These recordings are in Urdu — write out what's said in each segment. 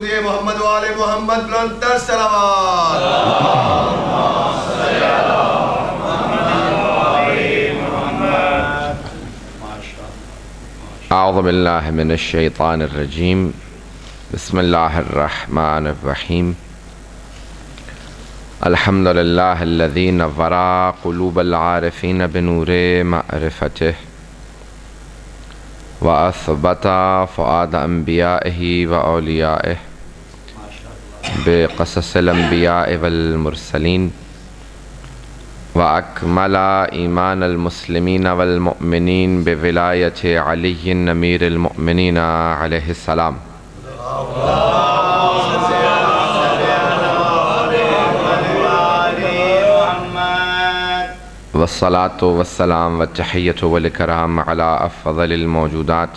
محمد وآل محمد بلندتر صلوات اعوذ باللہ من الشیطان الرجیم بسم اللہ الرحمن الرحیم الحمد للہ الذی نور قلوب العارفین بنور معرفتہ وأثبت فؤاد أنبيائه وأوليائه بقصص الأنبياء والمرسلين وأكمل إيمان المسلمين والمؤمنين بولاية علي أمير المؤمنين عليه السلام والصلاة والسلام والتحية والإكرام على أفضل الموجودات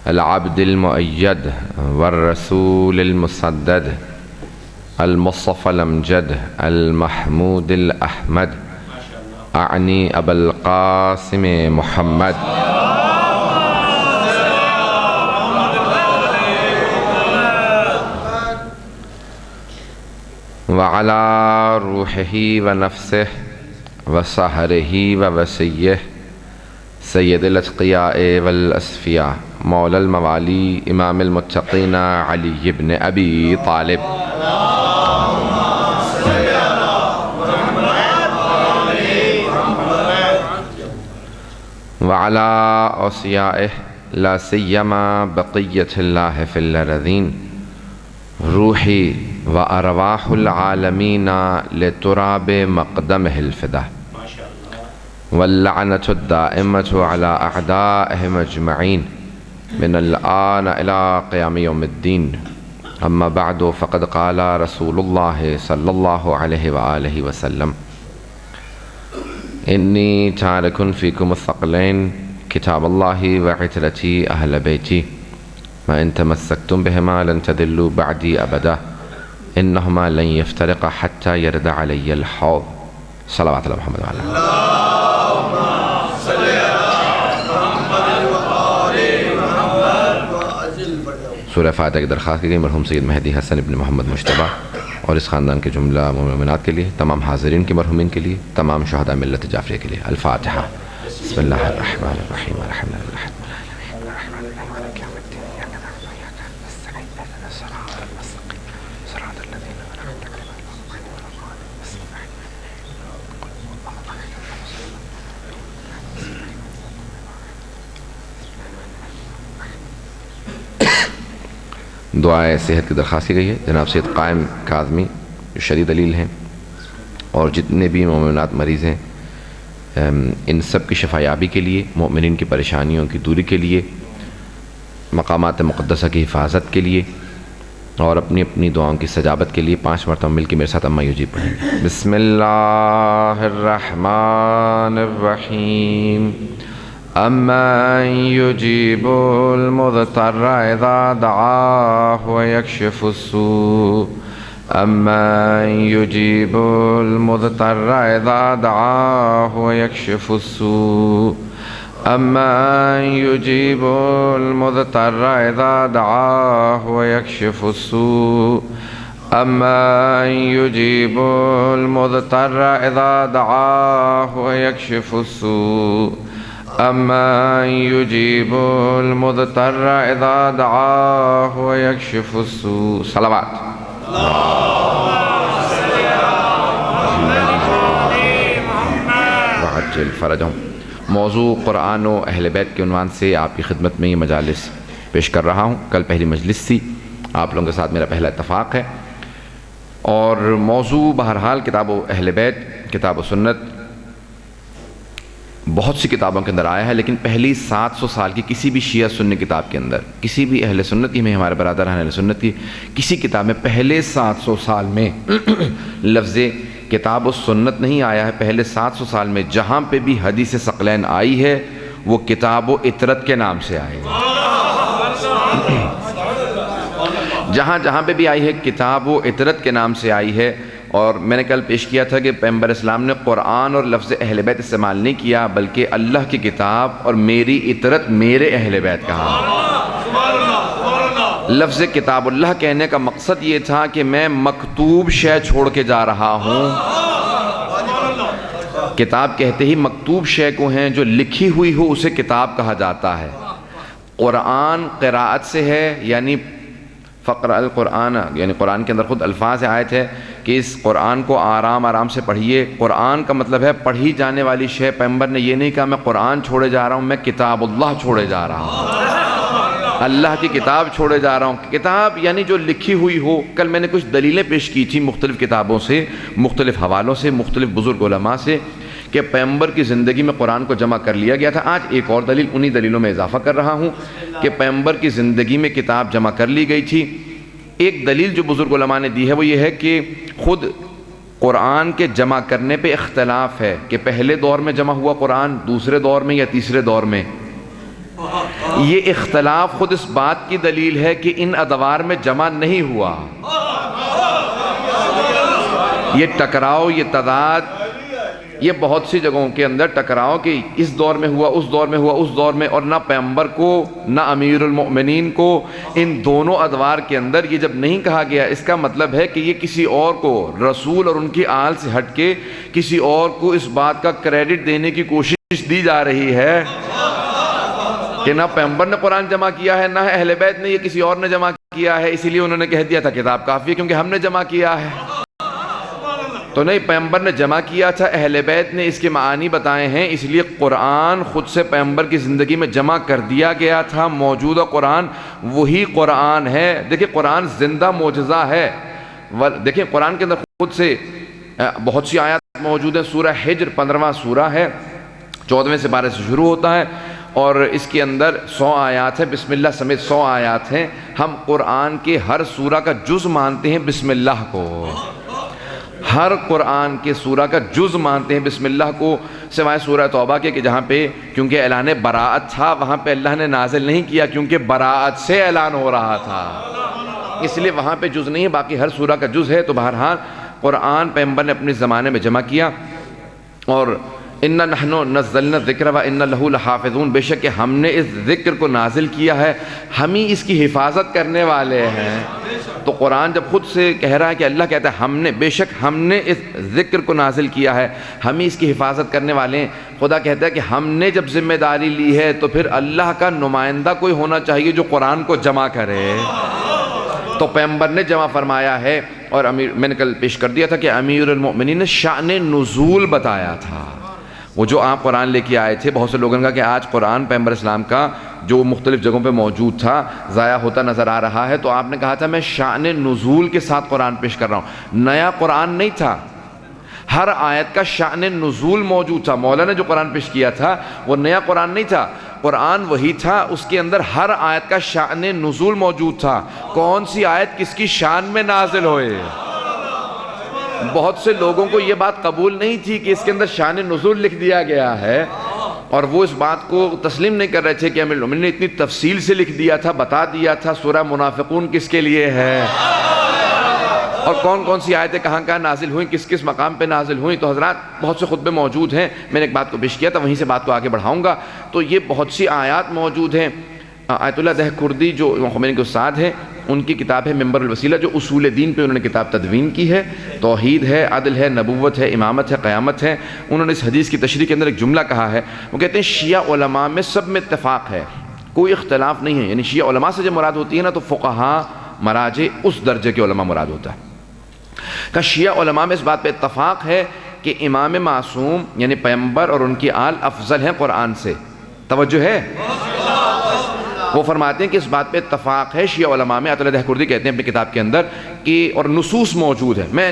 العبد المؤيد والرسول المسدد المصطفى الأمجد المحمود الأحمد أعني أبا القاسم محمد وعلى روحه ونفسه وسحره ووسيه سيد الأتقياء والأصفياء مولى الموالي إمام المتقين علي بن أبي طالب وعلى أوصيائه لا سيما بقية الله في الأرضين روحي وأرواح العالمين لتراب مقدمه الفدا واللعنة الدائمة على أعدائهم أجمعين من الآن إلى قيام يوم الدين أما بعد فقد قال رسول الله صلى الله عليه وآله وسلم إني تارك فيكم الثقلين كتاب الله وعترتي أهل بيتي وإن تمسكتم بهما لن تضلوا بعدي أبدا إنهما لن يفترقا حتى يرد علي الحوض صلوات الله محمد وعلى اللهم صل على محمد وآل محمد وعجل بڑھاؤ سورہ فاتحہ کی درخواست کی گئی مرحوم سید مہدی حسن ابن محمد مجتبیٰ اور اس خاندان کے جملہ مومنات کے لیے تمام حاضرین کے مرحومین کے لیے تمام شہداء ملت جعفریہ کے لیے الفاتحہ بسم اللہ الرحمن الرحیم الحمد للہ دعائے صحت کی درخواست کی گئی ہے جناب سید قائم کاظمی جو شدید علیل ہیں اور جتنے بھی مومنات مریض ہیں ان سب کی شفا یابی کے لیے مومنین کی پریشانیوں کی دوری کے لیے مقامات مقدسہ کی حفاظت کے لیے اور اپنی اپنی دعاؤں کی استجابت کے لیے 5 مرتبہ مل کے میرے ساتھ اما یجیب پڑھیں گے بسم اللہ الرحمن الرحیم أَمَّن يُجِيبُ الْمُضْطَرَّ إِذَا دَعَاهُ وَيَكْشِفُ السُّوءَ أَمَّن يُجِيبُ الْمُضْطَرَّ إِذَا دَعَاهُ وَيَكْشِفُ السُّوءَ أَمَّن يُجِيبُ الْمُضْطَرَّ إِذَا دَعَاهُ وَيَكْشِفُ السُّوءَ أَمَّن يُجِيبُ الْمُضْطَرَّ إِذَا دَعَاهُ وَيَكْشِفُ السُّوءَ أَمَّن يُجِيبُ الْمُضْطَرَّ إِذَا دَعَاهُ وَيَكْشِفُ السُّوءَ صلوات وعجل فرجهم موضوع قرآن و اہل بیت کے عنوان سے آپ کی خدمت میں یہ مجالس پیش کر رہا ہوں کل پہلی مجلس تھی آپ لوگوں کے ساتھ میرا پہلا اتفاق ہے اور موضوع بہرحال کتاب و اہل بیت کتاب و سنت بہت سی کتابوں کے اندر آیا ہے لیکن پہلی 700 سال کی کسی بھی شیعہ سنی کتاب کے اندر کسی بھی اہل سنت کی میں ہمارے برادر اہل سنت کی کسی کتاب میں پہلے 700 سال میں لفظ کتاب و سنت نہیں آیا ہے پہلے 700 سال میں جہاں پہ بھی حدیث ثقلین آئی ہے وہ کتاب و عطرت کے نام سے آئی ہے جہاں جہاں پہ بھی آئی ہے کتاب و عطرت کے نام سے آئی ہے اور میں نے کل پیش کیا تھا کہ پیغمبر اسلام نے قرآن اور لفظ اہل بیت استعمال نہیں کیا بلکہ اللہ کی کتاب اور میری اطرت میرے اہل بیت کہا لفظ کتاب اللہ کہنے کا مقصد یہ تھا کہ میں مکتوب شے چھوڑ کے جا رہا ہوں۔ کتاب کہتے ہی مکتوب شے کو ہیں، جو لکھی ہوئی ہو اسے کتاب کہا جاتا ہے۔ قرآن قراءت سے ہے، یعنی فقرأ القرآن، یعنی قرآن کے اندر خود الفاظ آیت ہے کہ اس قرآن کو آرام آرام سے پڑھیے۔ قرآن کا مطلب ہے پڑھی جانے والی شے۔ پیغمبر نے یہ نہیں کہا میں قرآن چھوڑے جا رہا ہوں، میں کتاب اللہ چھوڑے جا رہا ہوں، اللہ کی کتاب چھوڑے جا رہا ہوں۔ کتاب یعنی جو لکھی ہوئی ہو۔ کل میں نے کچھ دلیلیں پیش کی تھیں مختلف کتابوں سے، مختلف حوالوں سے، مختلف بزرگ علماء سے، کہ پیغمبر کی زندگی میں قرآن کو جمع کر لیا گیا تھا۔ آج ایک اور دلیل انہی دلیلوں میں اضافہ کر رہا ہوں کہ پیغمبر کی زندگی میں کتاب جمع کر لی گئی تھی۔ ایک دلیل جو بزرگ علماء نے دی ہے وہ یہ ہے کہ خود قرآن کے جمع کرنے پہ اختلاف ہے کہ پہلے دور میں جمع ہوا قرآن، دوسرے دور میں یا تیسرے دور میں۔ یہ اختلاف خود اس بات کی دلیل ہے کہ ان ادوار میں جمع نہیں ہوا۔ یہ ٹکراؤ، یہ تضاد، یہ بہت سی جگہوں کے اندر ٹکراؤ کہ اس دور میں ہوا، اس دور میں ہوا، اس دور میں، اور نہ پیغمبر کو نہ امیر المؤمنین کو ان دونوں ادوار کے اندر یہ جب نہیں کہا گیا، اس کا مطلب ہے کہ یہ کسی اور کو، رسول اور ان کی آل سے ہٹ کے کسی اور کو اس بات کا کریڈٹ دینے کی کوشش دی جا رہی ہے کہ نہ پیغمبر نے قرآن جمع کیا ہے، نہ اہل بیت نے، یہ کسی اور نے جمع کیا ہے، اسی لیے انہوں نے کہہ دیا تھا کتاب کافی ہے کیونکہ ہم نے جمع کیا ہے۔ تو نہیں، پیغمبر نے جمع کیا تھا، اہل بیت نے اس کے معانی بتائے ہیں، اس لیے قرآن خود سے پیغمبر کی زندگی میں جمع کر دیا گیا تھا۔ موجودہ قرآن وہی قرآن ہے۔ دیکھیں قرآن زندہ معجزہ ہے۔ دیکھیں قرآن کے اندر خود سے بہت سی آیات موجود ہیں۔ سورہ حجر 15واں سورہ ہے، 14ویں سپارے سے شروع ہوتا ہے، اور اس کے اندر 100 آیات ہیں، بسم اللہ سمیت 100 آیات ہیں۔ ہم قرآن کے ہر سورہ کا جز مانتے ہیں بسم اللہ کو، ہر قرآن کے سورہ کا جز مانتے ہیں بسم اللہ کو، سوائے سورہ توبہ کے کہ جہاں پہ کیونکہ اعلان براءت تھا وہاں پہ اللہ نے نازل نہیں کیا کیونکہ براءت سے اعلان ہو رہا تھا، اس لیے وہاں پہ جز نہیں ہے، باقی ہر سورہ کا جز ہے۔ تو بہرحال قرآن پیغمبر نے اپنے زمانے میں جمع کیا، اور اِنَّا نَحْنُ نَزَّلْنَا الذِّكْرَ وَإِنَّا لَهُ لَحَافِظُونَ، بے شک کہ ہم نے اس ذکر کو نازل کیا ہے، ہم ہی اس کی حفاظت کرنے والے ہیں۔ تو قرآن جب خود سے کہہ رہا ہے کہ اللہ کہتا ہے ہم نے، بے شک ہم نے اس ذکر کو نازل کیا ہے، ہم ہی اس کی حفاظت کرنے والے ہیں۔ خدا کہتا ہے کہ ہم نے جب ذمہ داری لی ہے تو پھر اللہ کا نمائندہ کوئی ہونا چاہیے جو قرآن کو جمع کرے، تو پیغمبر نے جمع فرمایا ہے۔ اور میں نے کل پیش کر دیا تھا کہ امیر المؤمنین نے شأن نزول بتایا تھا، وہ جو آپ قرآن لے کے آئے تھے۔ بہت سے لوگوں نے کہا کہ آج قرآن پیغمبر اسلام کا جو مختلف جگہوں پہ موجود تھا ضائع ہوتا نظر آ رہا ہے، تو آپ نے کہا تھا میں شأن نزول کے ساتھ قرآن پیش کر رہا ہوں، نیا قرآن نہیں تھا، ہر آیت کا شأن نزول موجود تھا۔ مولانا نے جو قرآن پیش کیا تھا وہ نیا قرآن نہیں تھا، قرآن وہی تھا، اس کے اندر ہر آیت کا شأن نزول موجود تھا، کون سی آیت کس کی شان میں نازل ہوئے۔ بہت سے لوگوں کو یہ بات قبول نہیں تھی کہ اس کے اندر شان نزول لکھ دیا گیا ہے، اور وہ اس بات کو تسلیم نہیں کر رہے تھے کہ امیر المؤمنین نے اتنی تفصیل سے لکھ دیا تھا، بتا دیا تھا سورہ منافقون کس کے لیے ہے، اور کون کون سی آیتیں کہاں کہاں نازل ہوئیں، کس کس مقام پہ نازل ہوئیں۔ تو حضرات بہت سے خطبے موجود ہیں، میں نے ایک بات کو پیش کیا تھا، وہیں سے بات کو آگے بڑھاؤں گا۔ تو یہ بہت سی آیات موجود ہیں۔ آیت اللہ دہ کردی جو امام خمینی کے استاد ہیں، ان کی کتاب ہے منبر الوسیلہ، جو اصول دین پہ انہوں نے کتاب تدوین کی ہے، توحید ہے، عدل ہے، نبوت ہے، امامت ہے، قیامت ہے۔ انہوں نے اس حدیث کی تشریح کے اندر ایک جملہ کہا ہے، وہ کہتے ہیں شیعہ علماء میں سب میں اتفاق ہے، کوئی اختلاف نہیں ہے، یعنی شیعہ علماء سے جب مراد ہوتی ہے نا تو فقہاء مراجع اس درجے کے علماء مراد ہوتا ہے۔ کہ شیعہ علماء میں اس بات پہ اتفاق ہے کہ امام معصوم یعنی پیغمبر اور ان کی آل افضل ہیں قرآن سے، توجہ ہے؟ وہ فرماتے ہیں کہ اس بات پہ اتفاق ہے شیعہ علماء میں، عطیہ دہکردی کہتے ہیں اپنی کتاب کے اندر کہ، اور نصوص موجود ہیں، میں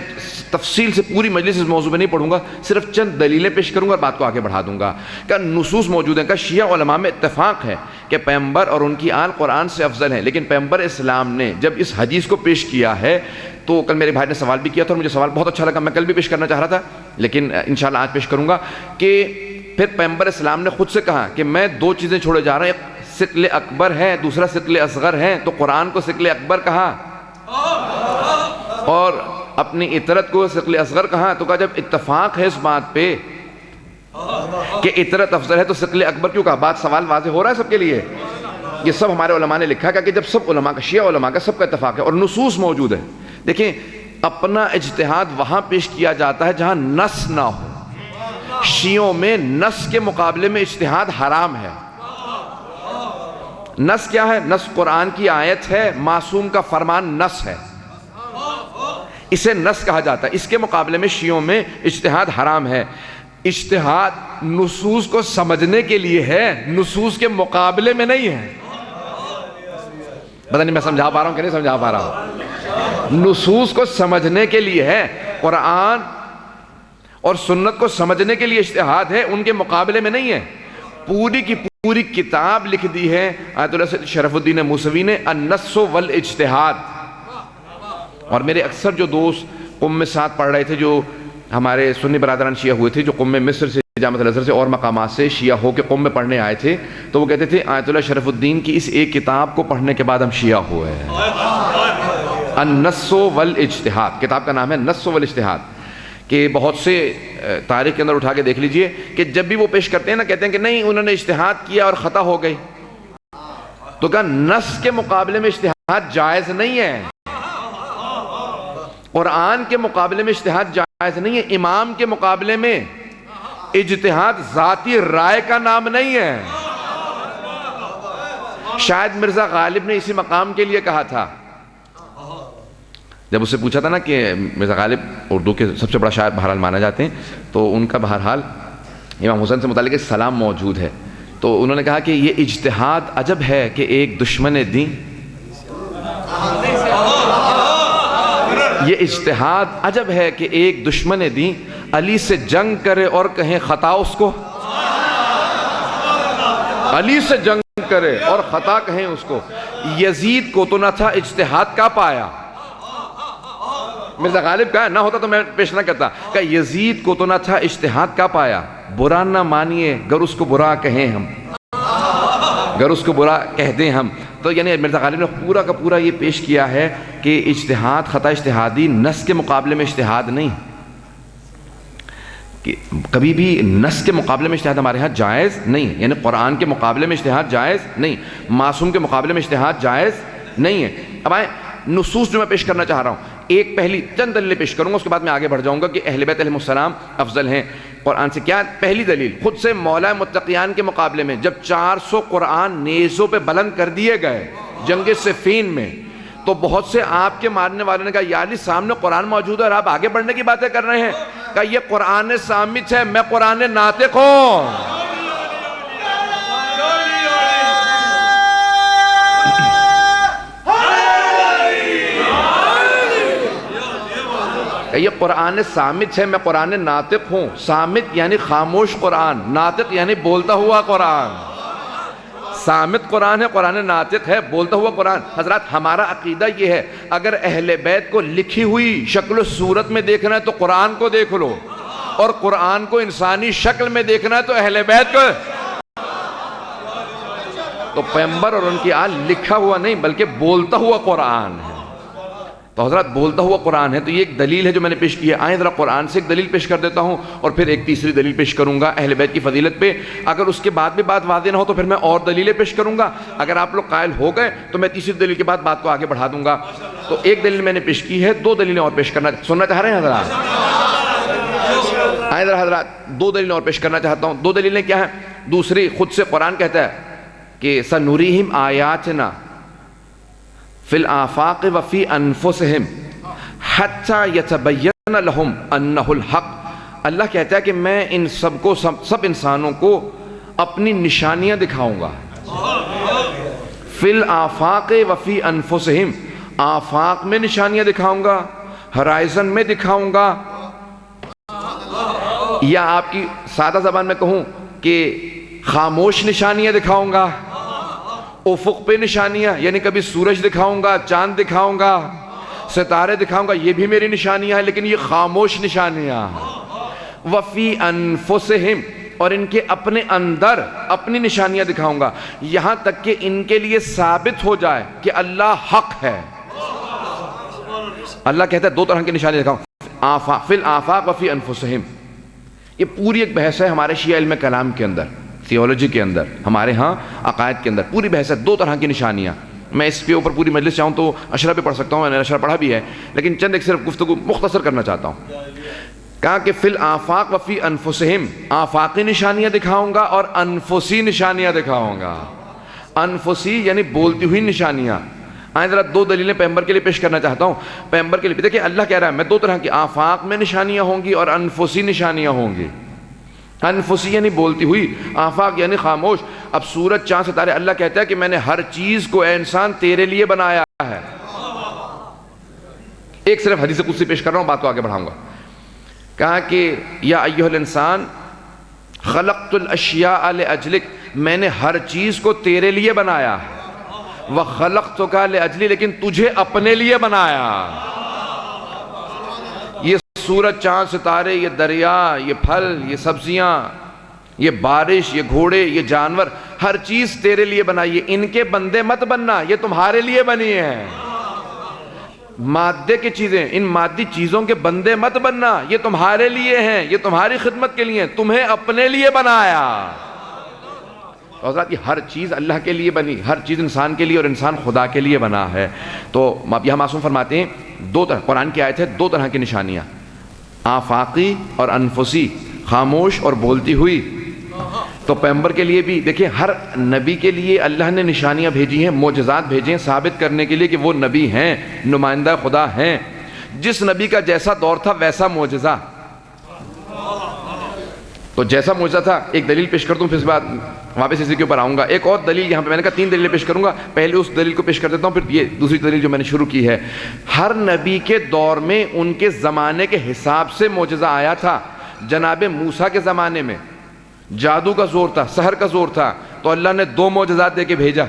تفصیل سے پوری مجلس اس موضوع پہ نہیں پڑھوں گا، صرف چند دلیلیں پیش کروں گا اور بات کو آگے بڑھا دوں گا۔ کہ نصوص موجود ہیں، کہ شیعہ علماء میں اتفاق ہے کہ پیغمبر اور ان کی آل قرآن سے افضل ہیں، لیکن پیغمبر اسلام نے جب اس حدیث کو پیش کیا ہے تو کل میرے بھائی نے سوال بھی کیا تھا اور مجھے سوال بہت اچھا لگا، میں کل بھی پیش کرنا چاہ رہا تھا لیکن انشاءاللہ آج پیش کروں گا، کہ پھر پیغمبر اسلام نے خود سے کہا کہ میں دو چیزیں چھوڑے جا رہا ہوں، ایک ثقل اکبر ہے، دوسرا ثقل اصغر ہے، تو قرآن کو ثقل اکبر کہا اور اپنی اطرت کو ثقل اصغر کہا۔ تو کہا جب اتفاق ہے اس بات پہ کہ اطرت افضل ہے تو ثقل اکبر کیوں کہا؟ بات سوال واضح ہو رہا ہے سب کے لیے؟ یہ سب ہمارے علماء نے لکھا کہ جب سب علماء کا، شیعہ علماء کا سب کا اتفاق ہے اور نصوص موجود ہے. دیکھیں اپنا اجتہاد وہاں پیش کیا جاتا ہے جہاں نص نہ ہو. شیعوں میں نص کے مقابلے میں اجتہاد حرام ہے. نص کیا ہے؟ نص قرآن کی آیت ہے، معصوم کا فرمان نص ہے، اسے نص کہا جاتا ہے. اس کے مقابلے میں شیعوں میں اجتہاد حرام ہے. اجتہاد نصوص کو سمجھنے کے لیے ہے، نصوص کے مقابلے میں نہیں ہے. پتہ نہیں میں سمجھا پا رہا ہوں کہ نہیں سمجھا پا رہا ہوں. نصوص کو سمجھنے کے لیے ہے، قرآن اور سنت کو سمجھنے کے لیے اجتہاد ہے، ان کے مقابلے میں نہیں ہے. پوری کی پوری کتاب لکھ دی ہے آیت اللہ شرف الدین موسوی نے، النص والاجتہاد. اور میرے اکثر جو دوست قم میں ساتھ پڑھ رہے تھے، جو ہمارے سنی برادران شیعہ ہوئے تھے، جو قم میں مصر سے، جامعۃ الازہر سے اور مقامات سے شیعہ ہو کے قم میں پڑھنے آئے تھے، تو وہ کہتے تھے آیت اللہ شرف الدین کی اس ایک کتاب کو پڑھنے کے بعد ہم شیعہ ہوئے ہیں. النص والاجتہاد کتاب کا نام ہے، النص والاجتہاد. کہ بہت سے تاریخ کے اندر اٹھا کے دیکھ لیجئے کہ جب بھی وہ پیش کرتے ہیں نا، کہتے ہیں کہ نہیں انہوں نے اجتہاد کیا اور خطا ہو گئی. تو کہا نص کے مقابلے میں اجتہاد جائز نہیں ہے، قرآن کے مقابلے میں اجتہاد جائز نہیں ہے. امام کے مقابلے میں اجتہاد ذاتی رائے کا نام نہیں ہے. شاید مرزا غالب نے اسی مقام کے لیے کہا تھا، جب اسے پوچھا تھا نا کہ مرزا غالب اردو کے سب سے بڑا شاعر بہرحال مانا جاتے ہیں، تو ان کا بہرحال امام حسین سے متعلق ایک سلام موجود ہے. تو انہوں نے کہا کہ یہ اجتہاد عجب ہے کہ ایک دشمن دین، یہ اجتہاد عجب ہے کہ ایک دشمن دین علی سے جنگ کرے اور کہیں خطا اس کو، علی سے جنگ کرے اور خطا کہیں اس کو. یزید کو تو نہ تھا اجتہاد کا پایا. مرزا غالب کہا نہ ہوتا تو میں پیش نہ کرتا، کہ یزید کو تو نہ تھا اجتہاد کا پایا، برا نہ مانیے گر اس کو برا کہیں ہم، گر اس کو برا کہہ دیں ہم. تو یعنی مرزا غالب نے پورا کا پورا یہ پیش کیا ہے کہ اجتہاد خطا اجتہادی نص کے مقابلے میں اجتہاد نہیں. کہ کبھی بھی نص کے مقابلے میں اجتہاد ہمارے ہاں جائز نہیں، یعنی قرآن کے مقابلے میں اجتہاد جائز نہیں، معصوم کے مقابلے میں اجتہاد جائز نہیں ہے. اب آئیں نصوص جو میں پیش کرنا چاہ رہا ہوں، ایک پہلی چند دلیلیں پیش کروں گا، اس کے بعد میں آگے بڑھ جاؤں گا کہ اہل بیت علیہ السلام افضل ہیں قرآن سے. کیا پہلی دلیل؟ خود سے مولا متقیان کے مقابلے میں جب 400 قرآن نیزوں پہ بلند کر دیے گئے جنگ صفین میں، تو بہت سے آپ کے ماننے والوں نے کہا یا علی سامنے قرآن موجود ہے اور آپ آگے بڑھنے کی باتیں کر رہے ہیں. کہا یہ قرآن صامت ہے، میں قرآن ناطق ہوں. یہ قرآن صامت ہے، میں قرآن ناطق ہوں. صامت یعنی خاموش قرآن، ناطق یعنی بولتا ہوا قرآن. صامت قرآن ہے، قرآن ناطق ہے، بولتا ہوا قرآن. حضرات ہمارا عقیدہ یہ ہے، اگر اہل بیت کو لکھی ہوئی شکل و صورت میں دیکھنا ہے تو قرآن کو دیکھ لو، اور قرآن کو انسانی شکل میں دیکھنا ہے تو اہل بیت کو. تو پیغمبر اور ان کی آل لکھا ہوا نہیں بلکہ بولتا ہوا قرآن ہے. تو حضرات بولتا ہوا قرآن ہے، تو یہ ایک دلیل ہے جو میں نے پیش کی ہے. آئیں ذرا قرآن سے ایک دلیل پیش کر دیتا ہوں اور پھر ایک تیسری دلیل پیش کروں گا اہل بیت کی فضیلت پہ. اگر اس کے بعد بھی بات واضح نہ ہو تو پھر میں اور دلیلیں پیش کروں گا. اگر آپ لوگ قائل ہو گئے تو میں تیسری دلیل کے بعد بات کو آگے بڑھا دوں گا. تو ایک دلیل میں نے پیش کی ہے، دو دلیلیں اور پیش کرنا سننا چاہ رہے ہیں حضرات؟ آئیں ذرا حضرات دو دلیلیں اور پیش کرنا چاہتا ہوں. دو دلیلیں کیا ہیں؟ دوسری خود سے قرآن کہتا ہے کہ سنوریہم آیاتنا فی الآفاق وفی انفسہم حتی یتبین لہم انہ الحق. اللہ کہتا ہے کہ میں ان سب کو سب انسانوں کو اپنی نشانیاں دکھاؤں گا. فی الآفاق وفی انفسہم، آفاق میں نشانیاں دکھاؤں گا، ہرائزن میں دکھاؤں گا، یا آپ کی سادہ زبان میں کہوں کہ خاموش نشانیاں دکھاؤں گا. افق پہ نشانیاں یعنی کبھی سورج دکھاؤں گا، چاند دکھاؤں گا، ستارے دکھاؤں گا، یہ بھی میری نشانیاں ہیں لیکن یہ خاموش نشانیاں. وفی انفسہم، اور ان کے اپنے اندر اپنی نشانیاں دکھاؤں گا، یہاں تک کہ ان کے لیے ثابت ہو جائے کہ اللہ حق ہے. اللہ کہتا ہے دو طرح کی نشانیاں دکھاؤں، فی الآفاق وفی انفسہم. یہ پوری ایک بحث ہے ہمارے شیعہ علم کلام کے اندر، تھیولوجی کے اندر. ہمارے ہاں عقائد کے اندر پوری بحث ہے، 2 طرح کی نشانیاں. میں اس کے اوپر پوری مجلس چاہوں تو اشرح بھی پڑھ سکتا ہوں، میں نے اشرح پڑھا بھی ہے، لیکن چند ایک صرف گفتگو مختصر کرنا چاہتا ہوں. کہا کہ فی الآفاق و فی انفسہم، آفاقی نشانیاں دکھاؤں گا اور انفسی نشانیاں دکھاؤں گا. انفسی یعنی بولتی ہوئی نشانیاں. آئیں ذرا 2 دلیلیں پیغمبر کے لیے پیش کرنا چاہتا ہوں. پیغمبر کے لیے دیکھیں اللہ کہہ رہا ہے میں 2 طرح کی، آفاق میں نشانیاں ہوں گی اور انفسی نشانیاں ہوں گی. انفسی یعنی بولتی ہوئی، آفاق یعنی خاموش. اب سورج چاند ستارے، اللہ کہتا ہے کہ میں نے ہر چیز کو اے انسان تیرے لیے بنایا ہے. ایک صرف حدیث قدسی پیش کر رہا ہوں، بات کو آگے بڑھاؤں گا. کہا کہ یا ایھا الانسان خلقت الاشیاء لاجلک، میں نے ہر چیز کو تیرے لیے بنایا. وخلقتک لاجلی، لیکن تجھے اپنے لیے بنایا. یہ سورج چاند ستارے، یہ دریا، یہ پھل، یہ سبزیاں، یہ بارش، یہ گھوڑے، یہ جانور، ہر چیز تیرے لیے بنائی ہے. ان کے بندے مت بننا، یہ تمہارے لیے بنی ہے. مادے کی چیزیں، ان مادی چیزوں کے بندے مت بننا، یہ تمہارے لیے ہیں، یہ تمہاری خدمت کے لیے ہیں، تمہیں اپنے لیے بنایا. حضرات یہ ہر چیز اللہ کے لیے بنی، ہر چیز انسان کے لیے، اور انسان خدا کے لیے بنا ہے. تو یہاں معصوم فرماتے ہیں 2 طرح، قرآن کی آیت ہے 2 طرح کی نشانیاں، آفاقی اور انفسی، خاموش اور بولتی ہوئی. تو پیغمبر کے لیے بھی دیکھیں، ہر نبی کے لیے اللہ نے نشانیاں بھیجی ہیں، معجزات بھیجے ہیں ثابت کرنے کے لیے کہ وہ نبی ہیں، نمائندہ خدا ہیں. جس نبی کا جیسا دور تھا ویسا معجزہ. تو جیسا معجزہ تھا، ایک دلیل پیش کر دوں پھر اس بعد واپس اسی کے اوپر آؤں گا. ایک اور دلیل یہاں پہ میں نے کہا 3 دلیلیں پیش کروں گا، پہلے اس دلیل کو پیش کر دیتا ہوں، پھر یہ دوسری دلیل جو میں نے شروع کی ہے. ہر نبی کے دور میں ان کے زمانے کے حساب سے معجزہ آیا تھا. جناب موسیٰ کے زمانے میں جادو کا زور تھا، سحر کا زور تھا، تو اللہ نے 2 معجزات دے کے بھیجا.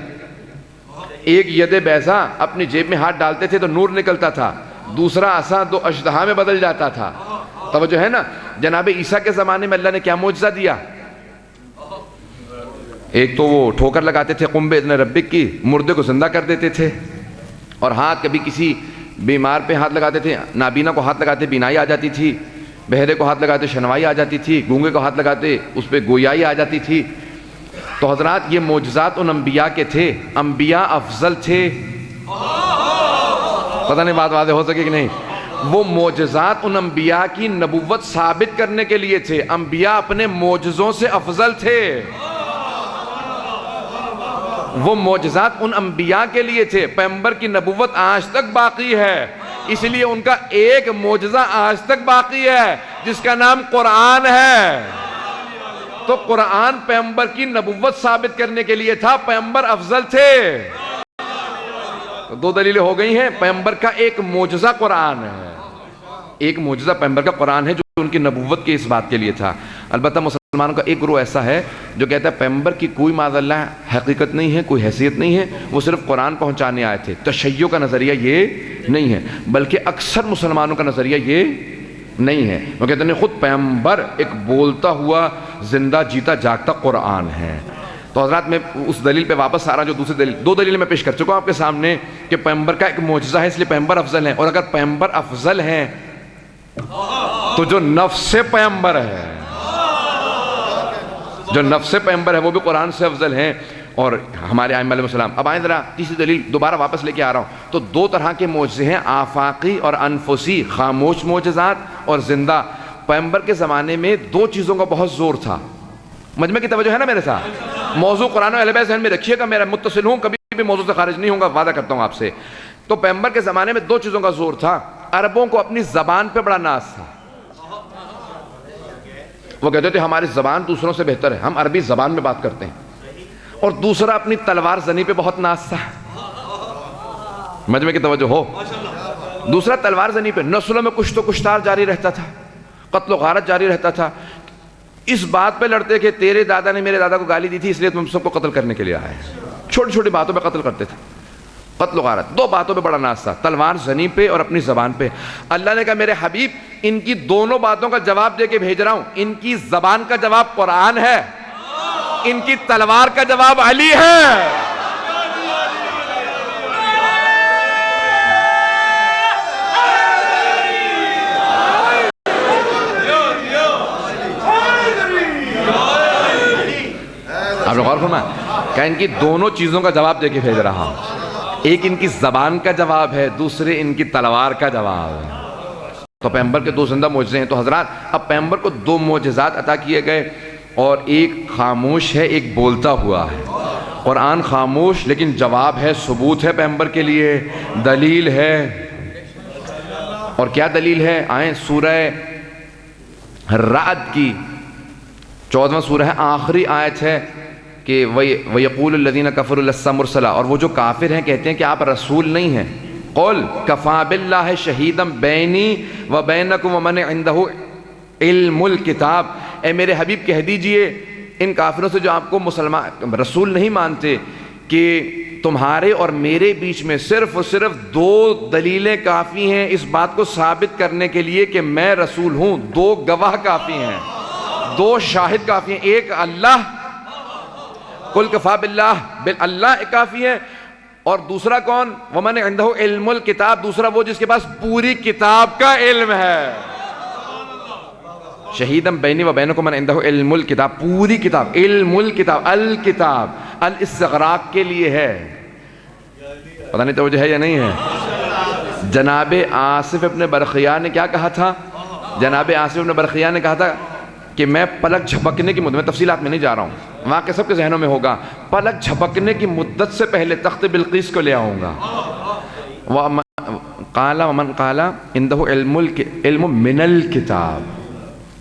ایک ید بیضا، اپنی جیب میں ہاتھ ڈالتے تھے تو نور نکلتا تھا. دوسرا عصا 2 اژدہا میں بدل جاتا تھا. توجہ ہے نا. جناب عیسیٰ کے زمانے میں اللہ نے کیا معجزہ دیا؟ ایک تو وہ ٹھوکر لگاتے تھے قم بإذن ربک کی، مردے کو زندہ کر دیتے تھے. اور ہاتھ کبھی کسی بیمار پہ ہاتھ لگاتے تھے، نابینا کو ہاتھ لگاتے بینائی آ جاتی تھی، بہرے کو ہاتھ لگاتے شنوائی آ جاتی تھی، گونگے کو ہاتھ لگاتے اس پہ گویائی آ جاتی تھی. تو حضرات یہ معجزات ان انبیاء کے تھے. انبیاء افضل تھے. پتہ نہیں بات واضح ہو سکے کہ نہیں. وہ معجزات ان انبیاء کی نبوت ثابت کرنے کے لیے تھے. انبیاء اپنے معجزوں سے افضل تھے. وہ معجزات ان انبیاء کے لیے تھے. پیغمبر کی نبوت آج تک باقی ہے، اس لیے ان کا ایک معجزہ آج تک باقی ہے جس کا نام قرآن ہے. تو قرآن پیغمبر کی نبوت ثابت کرنے کے لیے تھا، پیغمبر افضل تھے. 2 دلیلیں ہو گئی ہیں. پیغمبر کا ایک معجزہ قرآن ہے، ایک معجزہ پیغمبر کا قرآن ہے جو ان کی نبوت کے اس بات کے لیے تھا. البتہ مسلمانوں کا ایک گروہ ایسا ہے جو کہتا ہے پیغمبر کی کوئی معاذ اللہ حقیقت نہیں ہے، کوئی حیثیت نہیں ہے، وہ صرف قرآن پہنچانے آئے تھے. تشیع کا نظریہ یہ نہیں ہے، بلکہ اکثر مسلمانوں کا نظریہ یہ نہیں ہے. وہ کہتے ہیں خود پیغمبر ایک بولتا ہوا زندہ جیتا جاگتا قرآن ہے. تو حضرات میں اس دلیل پہ واپس آ رہا ہوں جو دوسری دلیل، 2 دلیلیں میں پیش کر چکا ہوں آپ کے سامنے کہ پیغمبر کا ایک معجزہ ہے اس لیے پیغمبر افضل ہیں. اور اگر پیغمبر افضل ہیں تو جو نفس پیغمبر ہے، جو نفس پیغمبر ہے وہ بھی قرآن سے افضل ہیں اور ہمارے ائمہ علیہ السلام. اب آئیں ذرا تیسری دلیل دوبارہ واپس لے کے آ رہا ہوں. تو 2 طرح کے معجزے ہیں، آفاقی اور انفسی، خاموش معجزات اور زندہ. پیغمبر کے زمانے میں 2 چیزوں کا بہت زور تھا. مجمع کی توجہ ہے نا میرے ساتھ؟ موضوع قرآن و اہل بیت ذہن میں رکھیے گا، میرا متصل ہوں، کبھی بھی موضوع سے خارج نہیں ہوں گا، وعدہ کرتا ہوں آپ سے. تو پیغمبر کے زمانے میں 2 چیزوں کا زور تھا. عربوں کو اپنی زبان پہ بڑا ناز تھا. وہ کہتے تھے ہماری زبان دوسروں سے بہتر ہے، ہم عربی زبان میں بات کرتے ہیں. اور دوسرا اپنی تلوار زنی پہ بہت ناز تھا. مجمع کی توجہ ہو. دوسرا تلوار زنی پہ، نسلوں میں کشت و کشتار جاری رہتا تھا، قتل و غارت جاری رہتا تھا. اس بات پہ لڑتے کہ تیرے دادا نے میرے دادا کو گالی دی تھی اس لیے تم سب کو قتل کرنے کے لیے آئے. چھوٹی چھوٹی باتوں پہ قتل کرتے تھے. قتل و غارت 2 باتوں پہ بڑا ناز تھا، تلوار زنی پہ اور اپنی زبان پہ. اللہ نے کہا میرے حبیب ان کی دونوں باتوں کا جواب دے کے بھیج رہا ہوں. ان کی زبان کا جواب قرآن ہے، ان کی تلوار کا جواب علی ہے. آپ نے غور فرمایا؟ کہ ان کی دونوں چیزوں کا جواب دے کے بھیج رہا ہوں، ایک ان کی زبان کا جواب ہے، دوسرے ان کی تلوار کا جواب ہے۔ تو پیغمبر کے 2 زندہ معجزے ہیں۔ تو حضرات اب پیغمبر کو 2 معجزات عطا کیے گئے، اور ایک خاموش ہے، ایک بولتا ہوا ہے۔ قرآن خاموش لیکن جواب ہے، ثبوت ہے پیغمبر کے لیے، دلیل ہے۔ اور کیا دلیل ہے؟ آئیں سورہ رعد کی 14واں سورہ ہے، آخری آیت ہے کہ وَيَقُولُ الَّذِينَ كَفَرُوا لَسْتَ مُرْسَلًا، اور وہ جو کافر ہیں کہتے ہیں کہ آپ رسول نہیں ہیں۔ قُلْ كَفَىٰ بِاللَّهِ شَهِيدًا بَيْنِي وَبَيْنَكُمْ وَمَنْ عِنْدَهُ علم الکتاب۔ اے میرے حبیب کہہ دیجئے ان کافروں سے جو آپ کو مسلمان رسول نہیں مانتے کہ تمہارے اور میرے بیچ میں صرف اور صرف 2 دلیلیں کافی ہیں اس بات کو ثابت کرنے کے لیے کہ میں رسول ہوں۔ 2 گواہ کافی ہیں، 2 شاہد کافی ہیں۔ ایک اللہ، قُلْ كَفَىٰ بِاللَّهِ اللہ کافی ہے، اور دوسرا کون؟ وَمَنْ عِنْدَهُ علم الکتاب، دوسرا وہ جس کے پاس پوری کتاب کا علم ہے۔ شہیدم بینی و بینکم من عنده علم الکتاب، پوری کتاب، علم الکتاب، الکتاب الاستغراق کے لیے ہے۔ پتہ نہیں توجہ ہے یا نہیں ہے؟ جناب آصف ابن برخیہ نے کیا کہا تھا؟ جناب آصف ابن برخیہ نے کہا تھا کہ میں پلک جھپکنے کی مدت، میں تفصیلات میں نہیں جا رہا ہوں، واقعہ سب کے ذہنوں میں ہوگا، پلک جھپکنے کی مدت سے پہلے تخت بلقیس کو لے آؤں گا۔ قال ومن قال عنده علم من الکتاب،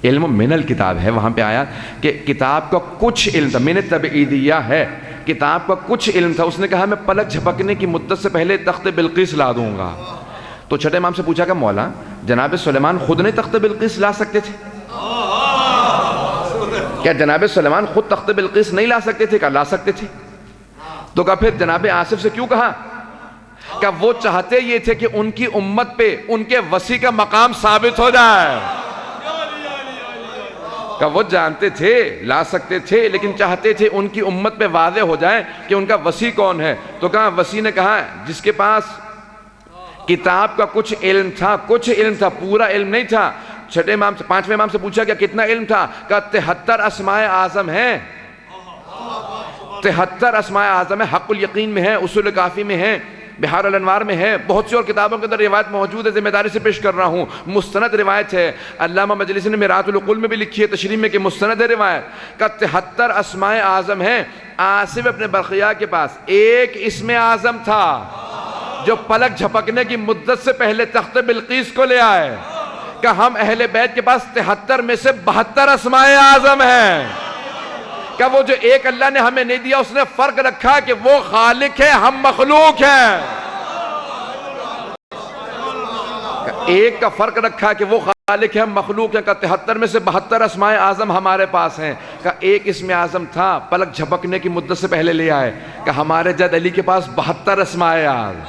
علم من الکتاب ہے وہاں پہ آیا کہ کتاب کا کچھ علم تھا، من تبعیدیہ ہے، کتاب کا کچھ علم تھا۔ اس نے کہا میں پلک جھپکنے کی مدت سے پہلے تخت بلقیس لا دوں گا۔ تو چھٹے امام سے پوچھا کہ مولا جناب سلیمان خود نہیں تخت بلقیس لا سکتے تھے؟ کیا جناب سلیمان خود تخت بلقیس نہیں لا سکتے تھے؟ کہا لا سکتے تھے۔ تو کہا پھر جناب آصف سے کیوں کہا؟ کہ وہ چاہتے یہ تھے کہ ان کی امت پہ ان کے وصی کا مقام ثابت ہو جائے۔ کہ وہ جانتے تھے لا سکتے تھے لیکن چاہتے تھے ان کی امت پہ واضح ہو جائے کہ ان کا وصی کون ہے۔ تو کہا وصی نے کہا جس کے پاس کتاب کا کچھ علم تھا، کچھ علم تھا، پورا علم نہیں تھا۔ چھٹے امام سے 5ویں امام سے پوچھا کہ کتنا علم تھا؟ کہا 73 اسماء اعظم ہیں، 73 اسماء اعظم ہے، حق الیقین میں ہے، اصول کافی میں ہے، بہار الانوار میں ہے، بہت سی اور کتابوں کے اندر روایت موجود ہے، ذمہ داری سے پیش کر رہا ہوں، مستند روایت ہے۔ علامہ مجلسی نے میرات العقول میں بھی لکھی ہے تشریح میں کہ مستند روایت کا 73 اسماء اعظم ہیں۔ آصف اپنے برخیہ کے پاس ایک اسم اعظم تھا جو پلک جھپکنے کی مدت سے پہلے تخت بلقیس کو لے آئے۔ کہ ہم اہل بیت کے پاس 73 میں سے 72 اسماء اعظم ہیں۔ کہ وہ جو ایک اللہ نے ہمیں نہیں دیا اس نے فرق رکھا کہ وہ خالق ہے، ہم مخلوق ہیں۔ ایک کا فرق رکھا کہ وہ خالق ہے، ہم مخلوق ہیں۔ کہ 73 میں سے 72 اسماء اعظم ہمارے پاس ہیں۔ کہ ایک اسم اعظم تھا پلک جھپکنے کی مدت سے پہلے لے آئے۔ کہ ہمارے جد علی کے پاس 72 اسماء اعظم،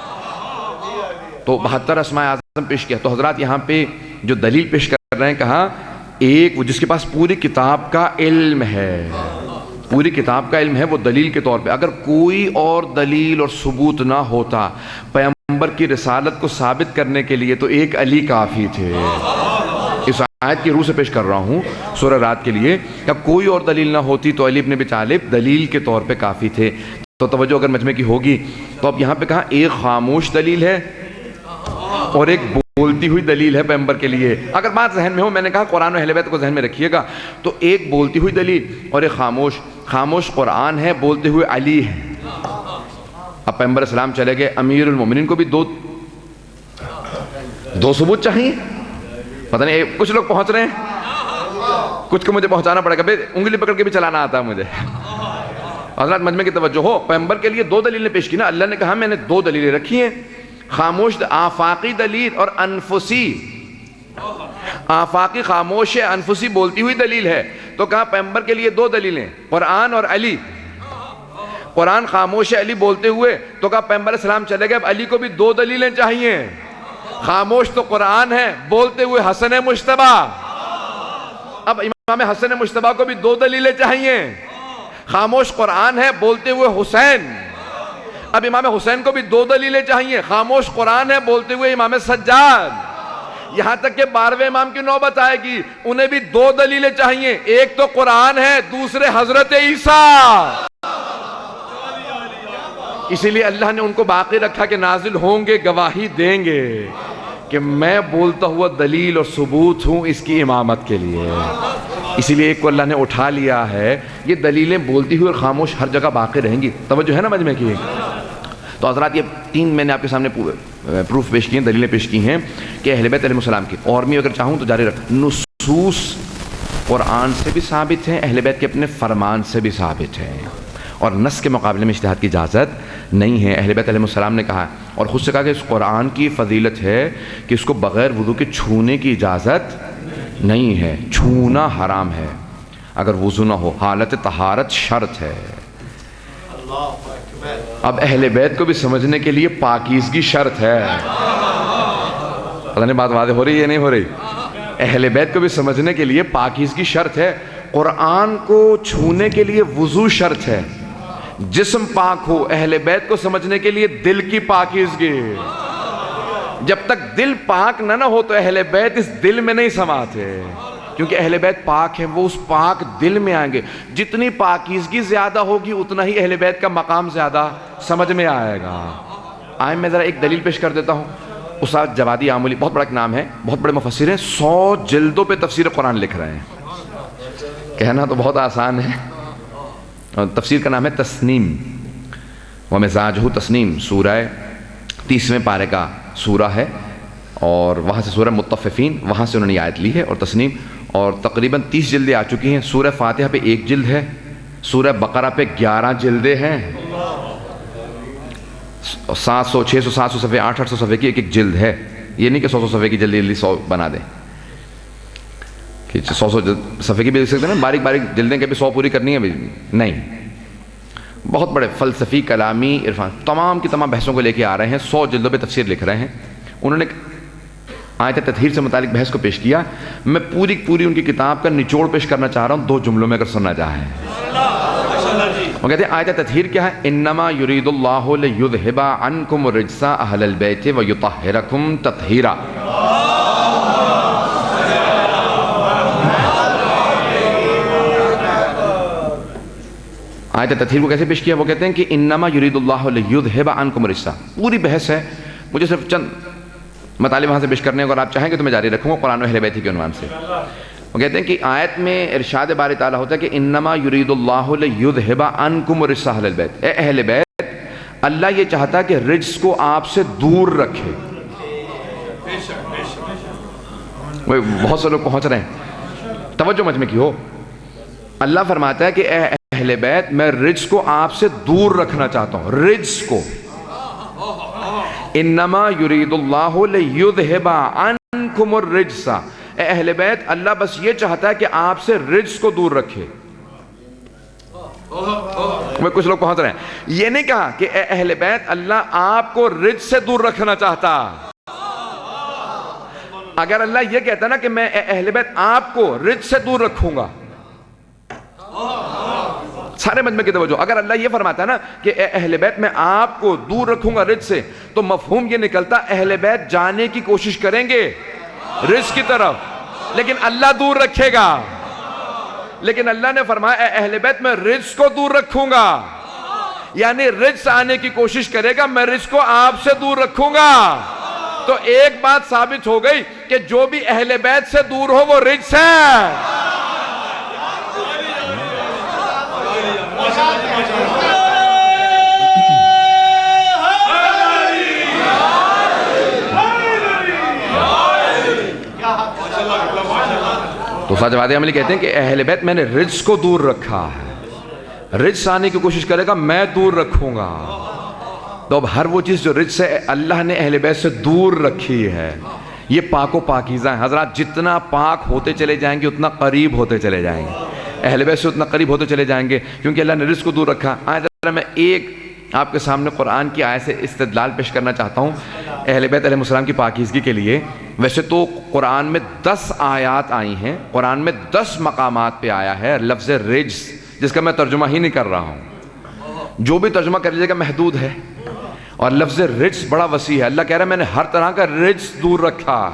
تو 72 اسماء اعظم پیش کیا۔ تو حضرات یہاں پہ جو دلیل پیش کر رہے ہیں، کہا ایک وہ جس کے پاس پوری کتاب کا علم ہے، پوری کتاب کا علم ہے، وہ دلیل کے طور پہ، اگر کوئی اور دلیل اور ثبوت نہ ہوتا پیغمبر کی رسالت کو ثابت کرنے کے لیے تو ایک علی کافی تھے۔ اس آیت کی روح سے پیش کر رہا ہوں سورہ رات کے لیے، کہ کوئی اور دلیل نہ ہوتی تو علی بن ابی طالب دلیل کے طور پہ کافی تھے۔ تو توجہ اگر مجمع کی ہوگی تو اب یہاں پہ کہا ایک خاموش دلیل ہے اور ایک بولتی ہوئی دلیل ہے پیغمبر کے لیے۔ اگر بات ذہن میں ہو، میں نے کہا قرآن و اہل بیت کو ذہن میں رکھیے گا، تو ایک بولتی ہوئی دلیل اور ایک خاموش۔ خاموش قرآن ہے، بولتے ہوئے علی ہے۔ اب پیغمبر اسلام چلے گئے، امیر المومنین کو بھی دو ثبوت چاہیے۔ پتہ نہیں کچھ لوگ پہنچ رہے ہیں، کچھ کو مجھے پہنچانا پڑے گا، انگلی پکڑ کے بھی چلانا آتا ہے مجھے۔ حضرات مجمع کی توجہ ہو، پیغمبر کے لیے 2 دلیلیں پیش کی نا، اللہ نے کہا میں نے 2 دلیلیں رکھی ہیں، خاموش آفاقی دلیل اور انفسی۔ آفاقی خاموش ہے، انفسی بولتی ہوئی دلیل ہے۔ تو کہا پیغمبر کے لیے 2 دلیلیں، قرآن اور علی۔ قرآن خاموش ہے، علی بولتے ہوئے، تو کہا پیغمبر اسلام چلے گئے، اب علی کو بھی 2 دلیلیں چاہیے۔ خاموش تو قرآن ہے، بولتے ہوئے حسن مجتبیٰ، اب امام حسن مجتبیٰ کو بھی 2 دلیلیں چاہیے۔ خاموش قرآن ہے، بولتے ہوئے حسین، اب امام حسین کو بھی 2 دلیلیں چاہیے۔ خاموش قرآن ہے، بولتے ہوئے امام سجاد، یہاں تک کہ 12ویں امام کی نوبت آئے گی، انہیں بھی 2 دلیلیں چاہیے، ایک تو قرآن ہے، دوسرے حضرت عیسیٰ۔ اسی لیے اللہ نے ان کو باقی رکھا کہ نازل ہوں گے، گواہی دیں گے کہ میں بولتا ہوا دلیل اور ثبوت ہوں اس کی امامت کے لیے. اسی لیے ایک کو اللہ نے اٹھا لیا ہے. یہ دلیلیں بولتی ہوئی اور خاموش ہر جگہ باقی رہیں گی. توجہ ہے نا مجمع کی؟ تو حضرات یہ تین میں نے آپ کے سامنے پروف پیش کیے ہیں، دلیلیں پیش کی ہیں کہ اہل بیت علیہ السلام کی. اور میں اگر چاہوں تو جاری رکھ. نصوص قرآن سے بھی ثابت ہیں، اہل بیت کے اپنے فرمان سے بھی ثابت ہیں، اور نص کے مقابلے میں اجتہاد کی اجازت نہیں ہے. اہل بیت علیہ السلام نے کہا اور خود سے کہا کہ اس قرآن کی فضیلت ہے کہ اس کو بغیر وضو کے چھونے کی اجازت نہیں ہے. چھونا حرام ہے اگر وضو نہ ہو، حالت طہارت شرط ہے. اب اہل بیت کو بھی سمجھنے کے لیے پاکیزگی شرط ہے. پتہ نہیں بات واضح ہو رہی ہے یا نہیں ہو رہی؟ اہل بیت کو بھی سمجھنے کے لیے پاکیزگی شرط ہے. قرآن کو چھونے کے لیے وضو شرط ہے. جسم پاک ہو. اہل بیت کو سمجھنے کے لیے دل کی پاکیزگی. جب تک دل پاک نہ ہو تو اہل بیت اس دل میں نہیں سماتے، کیونکہ اہل بیت پاک ہیں، وہ اس پاک دل میں آئیں گے. جتنی پاکیزگی زیادہ ہوگی اتنا ہی اہل بیت کا مقام زیادہ سمجھ میں آئے گا. آئیں میں ذرا ایک دلیل پیش کر دیتا ہوں. استاد جوادی آملی بہت بڑا ایک نام ہے، بہت بڑے مفسر ہیں، 100 جلدوں پہ تفسیر قرآن لکھ رہے ہیں. کہنا تو بہت آسان ہے. تفسیر کا نام ہے تسنیم، ومزاجہ تسنیم. سورہ 30ویں پارے کا سورہ ہے، اور وہاں سے سورہ مطففین، وہاں سے انہوں نے یہ آیت لی ہے. اور تسنیم، اور تقریباً 30 جلدیں آ چکی ہیں. سورہ فاتحہ پہ 1 جلد ہے، سورہ بقرہ پہ 11 جلدیں ہیں. 700 600 700 صفحے 800 صفحے کی ایک جلد ہے. یہ نہیں کہ 100 صفحے کی جلدی 100 بنا دیں کہ 100 صفحے کی بھی لکھ سکتے ہیں نا، باریک باریک جلدیں کہ بھی 100 پوری کرنی ہے بھی نہیں. بہت بڑے فلسفی، کلامی، عرفان، تمام کی تمام بحثوں کو لے کے آ رہے ہیں. 100 جلدوں پہ تفسیر لکھ رہے ہیں. انہوں نے آیت تطہیر سے متعلق بحث کو پیش کیا. میں پوری ان کی کتاب کا نچوڑ پیش کرنا چاہ رہا ہوں 2 جملوں میں اگر سننا چاہیں. وہ کہتے ہیں آیت تطہیر کیا ہے؟ انما یرید اللہ لیذھب عنکم الرجس اہل البیت ویطہرکم تطہیرا. آیت تطہیر کو کیسے پیش کیا؟ وہ کہتے ہیں کہ انما یرید اللہ لیذھب عنکم الرجس. پوری بحث ہے، مجھے صرف چند مطالب وہاں سے پیش کرنے ہیں، اگر آپ چاہیں گے تو میں جاری رکھوں گا قرآن و اہل بیت کے عنوان سے. وہ کہتے ہیں کہ آیت میں ارشاد باری تعالیٰ ہوتا ہے کہ انما یرید اللہ لیذھب عنکم الرجس اہل البیت. اے اہل بیت، اللہ یہ چاہتا ہے کہ رجس کو آپ سے دور رکھے. بہت سے لوگ پہنچ رہے ہیں، توجہ مجمع کی ہو. اللہ فرماتا ہے کہ اے اہل بیت، میں رجس کو آپ سے دور رکھنا چاہتا ہوں. رجس کو انما یرید اللہ لیذھب عنکم الرجس. اے اہل بیت، اللہ بس یہ چاہتا ہے کہ آپ سے رجس کو دور رکھے. میں کچھ لوگ پہنچ رہے ہیں. یہ نہیں کہا کہ اے اہل بیت، اللہ آپ کو رجس سے دور رکھنا چاہتا. اگر اللہ یہ کہتا نا کہ میں اے اہل بیت آپ کو رجس سے دور رکھوں گا، سارے مجمع کی توجہ، اگر اللہ یہ فرماتا ہے نا کہ اے اہل بیت میں آپ کو دور رکھوں گا رجس سے، تو مفہوم یہ نکلتا اہل بیت جانے کی کوشش کریں گے رجس کی طرف، لیکن اللہ دور رکھے گا. لیکن اللہ نے فرمایا اے اہل بیت میں رجس کو دور رکھوں گا، یعنی رجس آنے کی کوشش کرے گا، میں رجس کو آپ سے دور رکھوں گا. تو ایک بات ثابت ہو گئی کہ جو بھی اہل بیت سے دور ہو وہ رجس ہے. تو استاد جوادی عملی کہتے ہیں کہ اہل بیت میں نے رجس کو دور رکھا ہے. رجس آنے کی کوشش کرے گا، میں دور رکھوں گا. تو اب ہر وہ چیز جو رجس ہے اللہ نے اہل بیت سے دور رکھی ہے. یہ پاک و پاکیزہ ہیں حضرات. جتنا پاک ہوتے چلے جائیں گے اتنا قریب ہوتے چلے جائیں گے اہل بیت سے، اتنا قریب ہوتے چلے جائیں گے، کیونکہ اللہ نے رجس کو دور رکھا. میں ایک آپ کے سامنے قرآن کی آیت سے استدلال پیش کرنا چاہتا ہوں اہل بیت علیہ السلام کی پاکیزگی کے لیے. ویسے تو قرآن میں 10 آیات آئی ہیں، قرآن میں 10 مقامات پہ آیا ہے لفظ رجس، جس کا میں ترجمہ ہی نہیں کر رہا ہوں. جو بھی ترجمہ کر لیجیے گا محدود ہے، اور لفظ رجس بڑا وسیع ہے. اللہ کہہ رہا ہے میں نے ہر طرح کا رجس دور رکھا.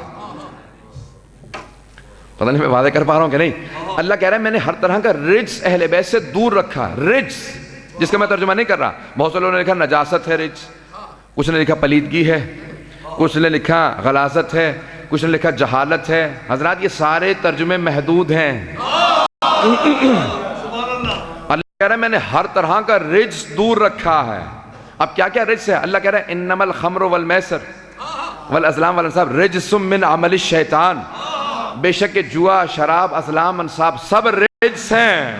پتہ نہیں میں واضح کر پا رہا ہوں کہ نہیں؟ اللہ کہہ رہا ہے میں نے ہر طرح کا رجس اہل بیت سے دور رکھا. رجس جس کا میں ترجمہ نہیں کر رہا. بہت سے لوگوں نے لکھا نجاست ہے رجس، کچھ نے لکھا پلیدگی ہے، کچھ نے لکھا غلاظت ہے، کچھ نے لکھا جہالت ہے. حضرات یہ سارے ترجمے محدود ہیں. اللہ کہہ رہا ہے میں نے ہر طرح کا رجس دور رکھا ہے. اب کیا کیا رجس ہے؟ اللہ کہہ رہا ہے انما الخمر والمیسر والازلام والانصاب رجس من عمل الشیطان. بے شک جوا، شراب، ازلام، انصاب سب رجس ہیں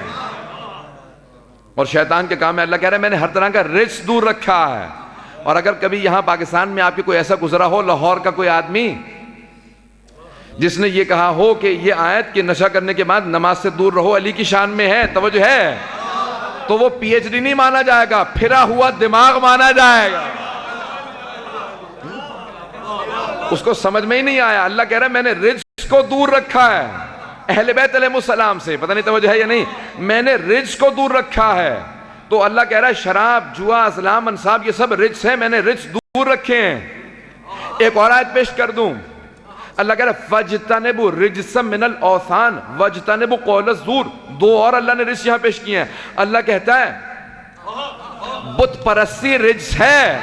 اور شیطان کے کام ہے. اللہ کہہ رہا ہے میں نے ہر طرح کا رجس دور رکھا ہے. اور اگر کبھی یہاں پاکستان میں آپ کے کوئی ایسا گزرا ہو، لاہور کا کوئی آدمی جس نے یہ کہا ہو کہ یہ آیت کہ نشہ کرنے کے بعد نماز سے دور رہو علی کی شان میں ہے، توجہ ہے، تو وہ پی ایچ ڈی نہیں مانا جائے گا، پھرا ہوا دماغ مانا جائے گا. اس کو سمجھ میں ہی نہیں آیا. اللہ کہہ رہا ہے میں نے رجس کو دور رکھا ہے اہل بیت علیہ السلام سے. پتہ نہیں توجہ ہے یا نہیں؟ میں نے رجس کو دور رکھا ہے. تو اللہ کہہ رہا ہے شراب، جوا، ازلام، انصاب یہ سب رجس ہیں، میں نے رجس دور رکھے ہیں. ایک اور آیت پیش کر دوں. اللہ کہہ رہا ہے فَاجْتَنِبُوا رِجْسًا مِنَ الْأَوْثَانِ وَاجْتَنِبُوا قَوْلَ الزُّورِ. دو اور اللہ نے رجس یہاں پیش کیے ہیں. اللہ کہتا ہے بت پرستی رجس ہے،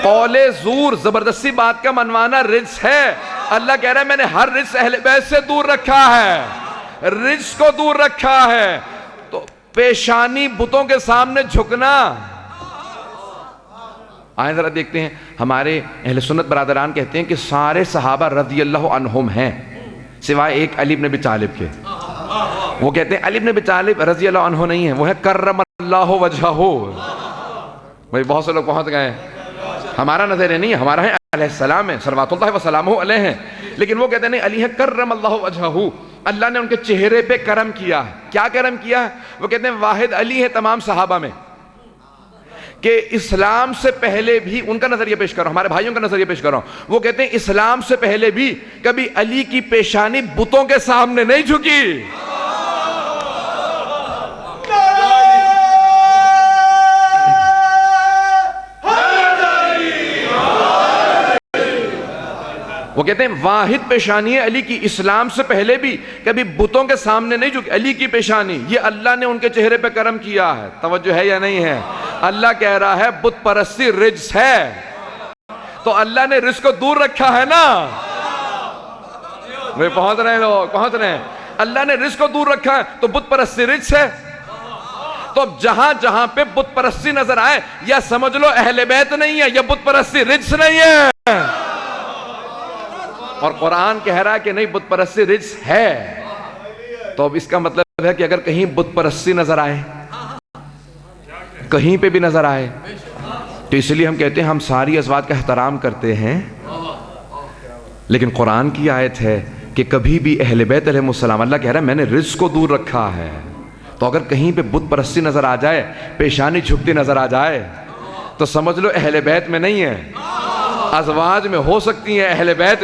قول زور زبردستی بات کا منوانا رجس ہے. اللہ کہہ رہا ہے میں نے ہر رجس اہل بیت سے دور رکھا ہے، رجس کو دور رکھا ہے. تو پیشانی بتوں کے سامنے جھکنا. آئیں ذرا دیکھتے ہیں. ہمارے اہل سنت برادران کہتے ہیں کہ سارے صحابہ رضی اللہ عنہم ہیں سوائے ایک علی بن ابی طالب کے. وہ کہتے ہیں علی بن ابی طالب رضی اللہ عنہ نہیں ہیں، وہ ہے کرم اللہ وجہہ. بھئی بہت سے لوگ پہنچ گئے ہیں. ہمارا نظریہ نہیں ہے، ہمارا ہے علیہ السلام ہے صلوات اللہ وسلامہ علیہ ہیں. لیکن وہ کہتے ہیں نہیں، علی ہے کرم اللہ وجہہ، اللہ نے ان کے چہرے پہ کرم کیا ہے. کیا کرم کیا ہے؟ وہ کہتے ہیں واحد علی ہے تمام صحابہ میں کہ اسلام سے پہلے بھی ان کا نظریہ پیش کر رہا ہوں، ہمارے بھائیوں کا نظریہ پیش کر رہا ہوں. وہ کہتے ہیں اسلام سے پہلے بھی کبھی علی کی پیشانی بتوں کے سامنے نہیں جھکی. وہ کہتے ہیں واحد پیشانی ہے علی کی، اسلام سے پہلے بھی کبھی بتوں کے سامنے نہیں جھکی. علی کی پیشانی یہ اللہ نے ان کے چہرے پہ کرم کیا ہے. توجہ ہے یا نہیں ہے؟ اللہ کہہ رہا ہے بت پرستی رجس ہے، تو اللہ نے رجس کو دور رکھا ہے نا. وہ پہنچ رہے ہیں لوگ، پہنچ رہے ہیں. اللہ نے رجس کو دور رکھا ہے تو بت پرستی رجس ہے. تو اب جہاں جہاں پہ بت پرستی نظر آئے یا سمجھ لو اہل بیت نہیں ہے یا بت پرستی رجس نہیں ہے. اور قرآن کہہ رہا ہے کہ نہیں بت پرستی رجس ہے. تو اب اس کا مطلب ہے کہ اگر کہیں بت پرستی نظر آئے، کہیں پہ بھی نظر آئے، تو اس لیے ہم کہتے ہیں ہم ساری ازواج کا احترام کرتے ہیں، لیکن قرآن کی آیت ہے کہ کبھی بھی اہل بیت علیہ السلام، اللہ کہہ رہا ہے میں نے رزق کو دور رکھا ہے. تو اگر کہیں پہ بت پرستی نظر آ جائے، پیشانی جھکتی نظر آ جائے، تو سمجھ لو اہل بیت میں نہیں ہے، ازواج میں ہو سکتی ہیں اہل بیت.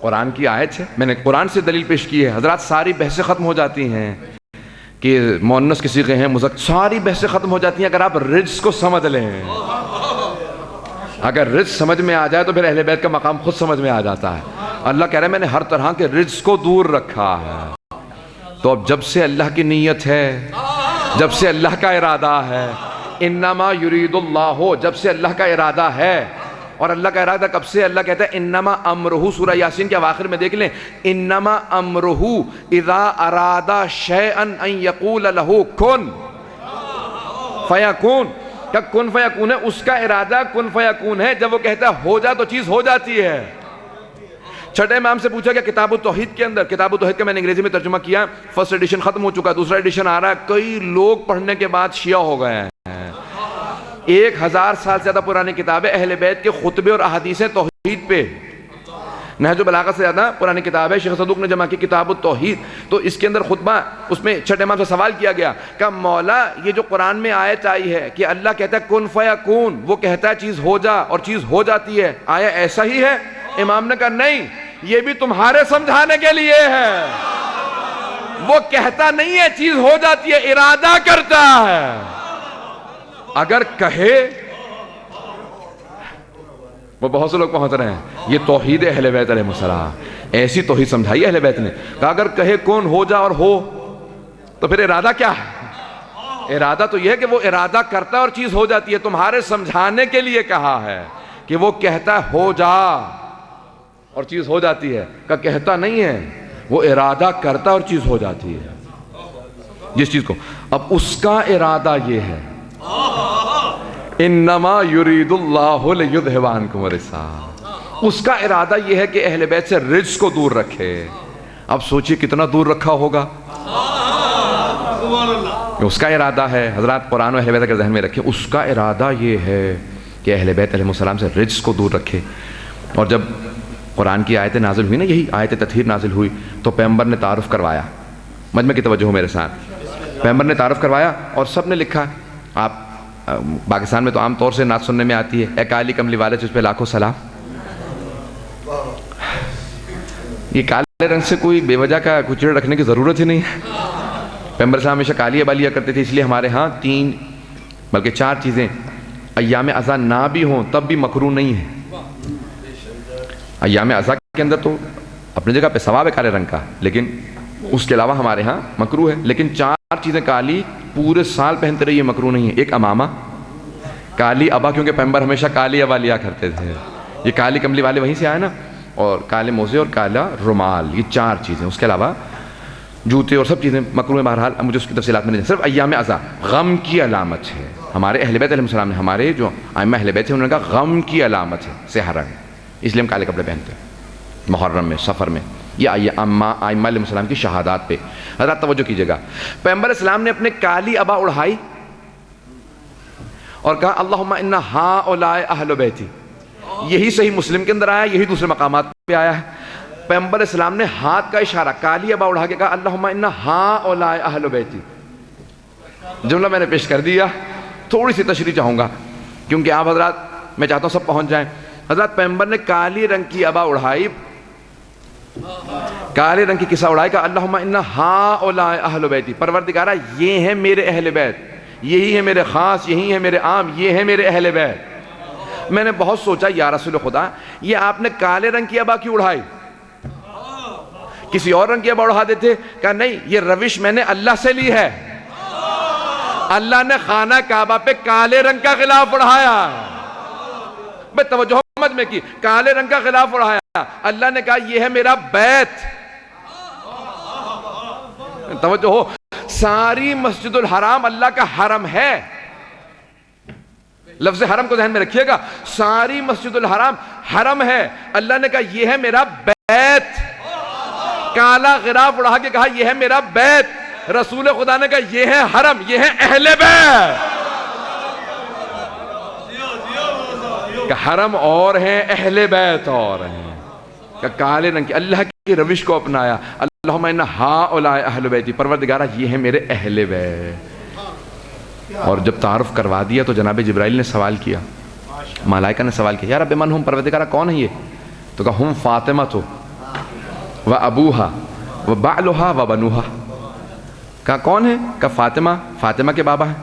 قرآن کی آیت ہے، میں نے قرآن سے دلیل پیش کی ہے. حضرات ساری بحثیں ختم ہو جاتی ہیں کہ مؤنث کے صیغے ہیں، مذکر، ساری بحثیں ختم ہو جاتی ہیں اگر آپ رجس کو سمجھ لیں. اگر رجس سمجھ میں آ جائے تو پھر اہل بیت کا مقام خود سمجھ میں آ جاتا ہے. اللہ کہہ رہا ہے میں نے ہر طرح کے رجس کو دور رکھا ہے. تو اب جب سے اللہ کی نیت ہے، جب سے اللہ کا ارادہ ہے، انما یرید اللہ، جب سے اللہ کا ارادہ ہے. اور اللہ کا ارادہ کب سے؟ اللہ کہتا ہے انما امرہ، سورہ یاسین کے آخر میں دیکھ لیں، انما امرہ اذا اراد شیئا ان یقول لہ کن فیکون. کیا کن فیکون ہے؟ اس کا ارادہ کن فیکون ہے. جب وہ کہتا ہے ہو جا تو چیز ہو جاتی ہے. چھٹے امام سے پوچھا کہ کتاب التوحید کے اندر، کتاب التوحید کا میں نے انگریزی میں ترجمہ کیا، فرسٹ ایڈیشن ختم ہو چکا، دوسرا ایڈیشن آ رہا ہے. کئی لوگ پڑھنے کے بعد شیعہ ہو گئے ہیں. 1000 سال سے زیادہ پرانی کتاب ہے، اہل بیت کے خطبے اور احادیث توحید پہ. نہج البلاغہ سے زیادہ پرانی کتاب ہے، شیخ صدوق نے جمع کی کتاب التوحید. تو اس کے اندر خطبہ، اس میں چھٹے امام سے سوال کیا گیا کہ مولا یہ جو قرآن میں آیت آئی ہے کہ اللہ کہتا ہے کن فیکون، وہ کہتا ہے چیز ہو جا اور چیز ہو جاتی ہے، آیا ایسا ہی ہے؟ امام نے کہا نہیں، یہ بھی تمہارے سمجھانے کے لیے ہے. وہ کہتا نہیں ہے چیز ہو جاتی ہے، ارادہ کرتا ہے. اگر کہے وہ بہت سے لوگ پہنچ رہے ہیں. یہ توحید اہل بیت علیہ السلام. ایسی توحید سمجھائی اہل بیت نے کہ اگر کہے کون ہو جا اور ہو تو پھر ارادہ کیا ہے؟ ارادہ تو یہ ہے کہ وہ ارادہ کرتا ہے اور چیز ہو جاتی ہے. تمہارے سمجھانے کے لیے کہا ہے کہ وہ کہتا ہے ہو جا اور چیز ہو جاتی ہے، کہ کہتا نہیں ہے، وہ ارادہ کرتا اور چیز ہو جاتی ہے جس چیز کو. اب اس کا ارادہ یہ ہے انما یرید اللہ لیذھب عنکم الرجس. اس کا ارادہ یہ ہے کہ اہل بیت سے رجس کو دور رکھے. اب سوچئے کتنا دور رکھا ہوگا. اس کا ارادہ ہے. حضرات قرآن و اہل بیت اگر ذہن میں رکھیں، اس کا ارادہ یہ ہے کہ اہل بیت علیہ السلام سے رجس کو دور رکھے. اور جب قرآن کی آیتیں نازل ہوئی نا، یہی آیت تطہیر نازل ہوئی، تو پیغمبر نے تعارف کروایا. مجمع کی توجہ ہو میرے ساتھ. پیغمبر نے تعارف کروایا اور سب نے لکھا. آپ پاکستان میں تو عام طور سے نعت سننے میں آتی ہے، اے کالی کملی والے جس پہ لاکھوں سلام. یہ کالے رنگ سے کوئی بے وجہ کا کچڑ رکھنے کی ضرورت ہی نہیں ہے. پیغمبر صاحب ہمیشہ کالی ابا لیا کرتے تھے، اس لیے ہمارے ہاں 3 بلکہ 4 چیزیں ایام اضحیٰ نہ بھی ہوں تب بھی مکروہ نہیں ہے. ایام اضحیٰ کے اندر تو اپنی جگہ پہ ثواب ہے کالے رنگ کا، لیکن اس کے علاوہ ہمارے ہاں مکروہ ہے. لیکن 4 چیزیں کالی پورے سال پہنتے رہیے مکروہ نہیں ہے. ایک امامہ، کالی ابا، کیونکہ پیغمبر ہمیشہ کالی ابا لیا کرتے تھے. یہ کالی کملی والے وہیں سے آئے نا. اور کالے موزے اور کالا رومال، یہ 4 چیزیں. اس کے علاوہ جوتے اور سب چیزیں مکروہ. بہرحال مجھے اس کی تفصیلات میں نہیں. صرف ایام اضحیٰ غم کی علامت ہے. ہمارے اہل بیت علیہ السلام نے، ہمارے جو ائمہ اہل بیت ہیں، انہوں نے کہا غم کی علامت ہے سیاہ رنگ، اس لیے ہم کالے کپڑے پہنتے ہیں محرم میں، سفر میں. یہ ائمہ علیہ السلام کی شہادات پہ. حضرات توجہ کیجیے گا. پیغمبر اسلام نے اپنے کالی ابا اڑھائی اور کہا اللہم ان ہؤلاء اہل بیتی. یہی صحیح مسلم کے اندر آیا، یہی دوسرے مقامات پہ آیا ہے. پیغمبر اسلام نے ہاتھ کا اشارہ کالی ابا اڑھا کے کہا اللہم ان ہؤلاء اہل بیتی. جملہ میں نے پیش کر دیا. تھوڑی سی تشریح چاہوں گا کیونکہ آپ حضرات، میں چاہتا ہوں سب پہنچ جائیں. حضرات پیغمبر نے کالی رنگ کی ابا اڑھائی، کالے رنگ کی کسا اڑائی، کہا اللہم ان ہؤلاء اہل بیتی. پروردگارہ یہ ہیں میرے اہل بیت، یہی ہے میرے خاص، یہی ہے میرے عام، یہ ہے میرے اہل بیت. میں نے بہت سوچا یا رسول خدا، یہ آپ نے کالے رنگ کی ابا کیوں اڑھائی؟ کسی اور رنگ کی ابا اڑھا دیتے. کہا نہیں، یہ روش میں نے اللہ سے لی ہے. اللہ نے خانہ کعبہ پہ کالے رنگ کا غلاف اڑھایا. میں توجہ مجمع کی، کالے رنگ کا غلاف اڑھایا. اللہ نے کہا یہ ہے میرا بیت. توجہ ہو، ساری مسجد الحرام اللہ کا حرم ہے. لفظ حرم کو ذہن میں رکھیے گا. ساری مسجد الحرام حرم ہے. اللہ نے کہا یہ ہے میرا بیت. کالا غلاف اڑھا کے کہا یہ ہے میرا بیت. رسول خدا نے کہا یہ ہے حرم، یہ ہے اہل بیت. کہ حرم اور ہیں، اہل بیت اور ہیں. کہ کالے رنگ کی اللہ کی روش کو اپنایا. اللہم ان ہؤلاء اہل بیتی. پروردگارہ یہ ہے میرے اہل بیت. اور جب تعارف کروا دیا تو جناب جبرائیل نے سوال کیا، ملائکہ نے سوال کیا، یا رب من ہم، پروردگارہ کون ہے یہ؟ تو کہا ہم فاطمہ تو و ابوہا و بعلہا و بنوہا. کہا کون ہے؟ کہا فاطمہ، فاطمہ کے بابا ہیں،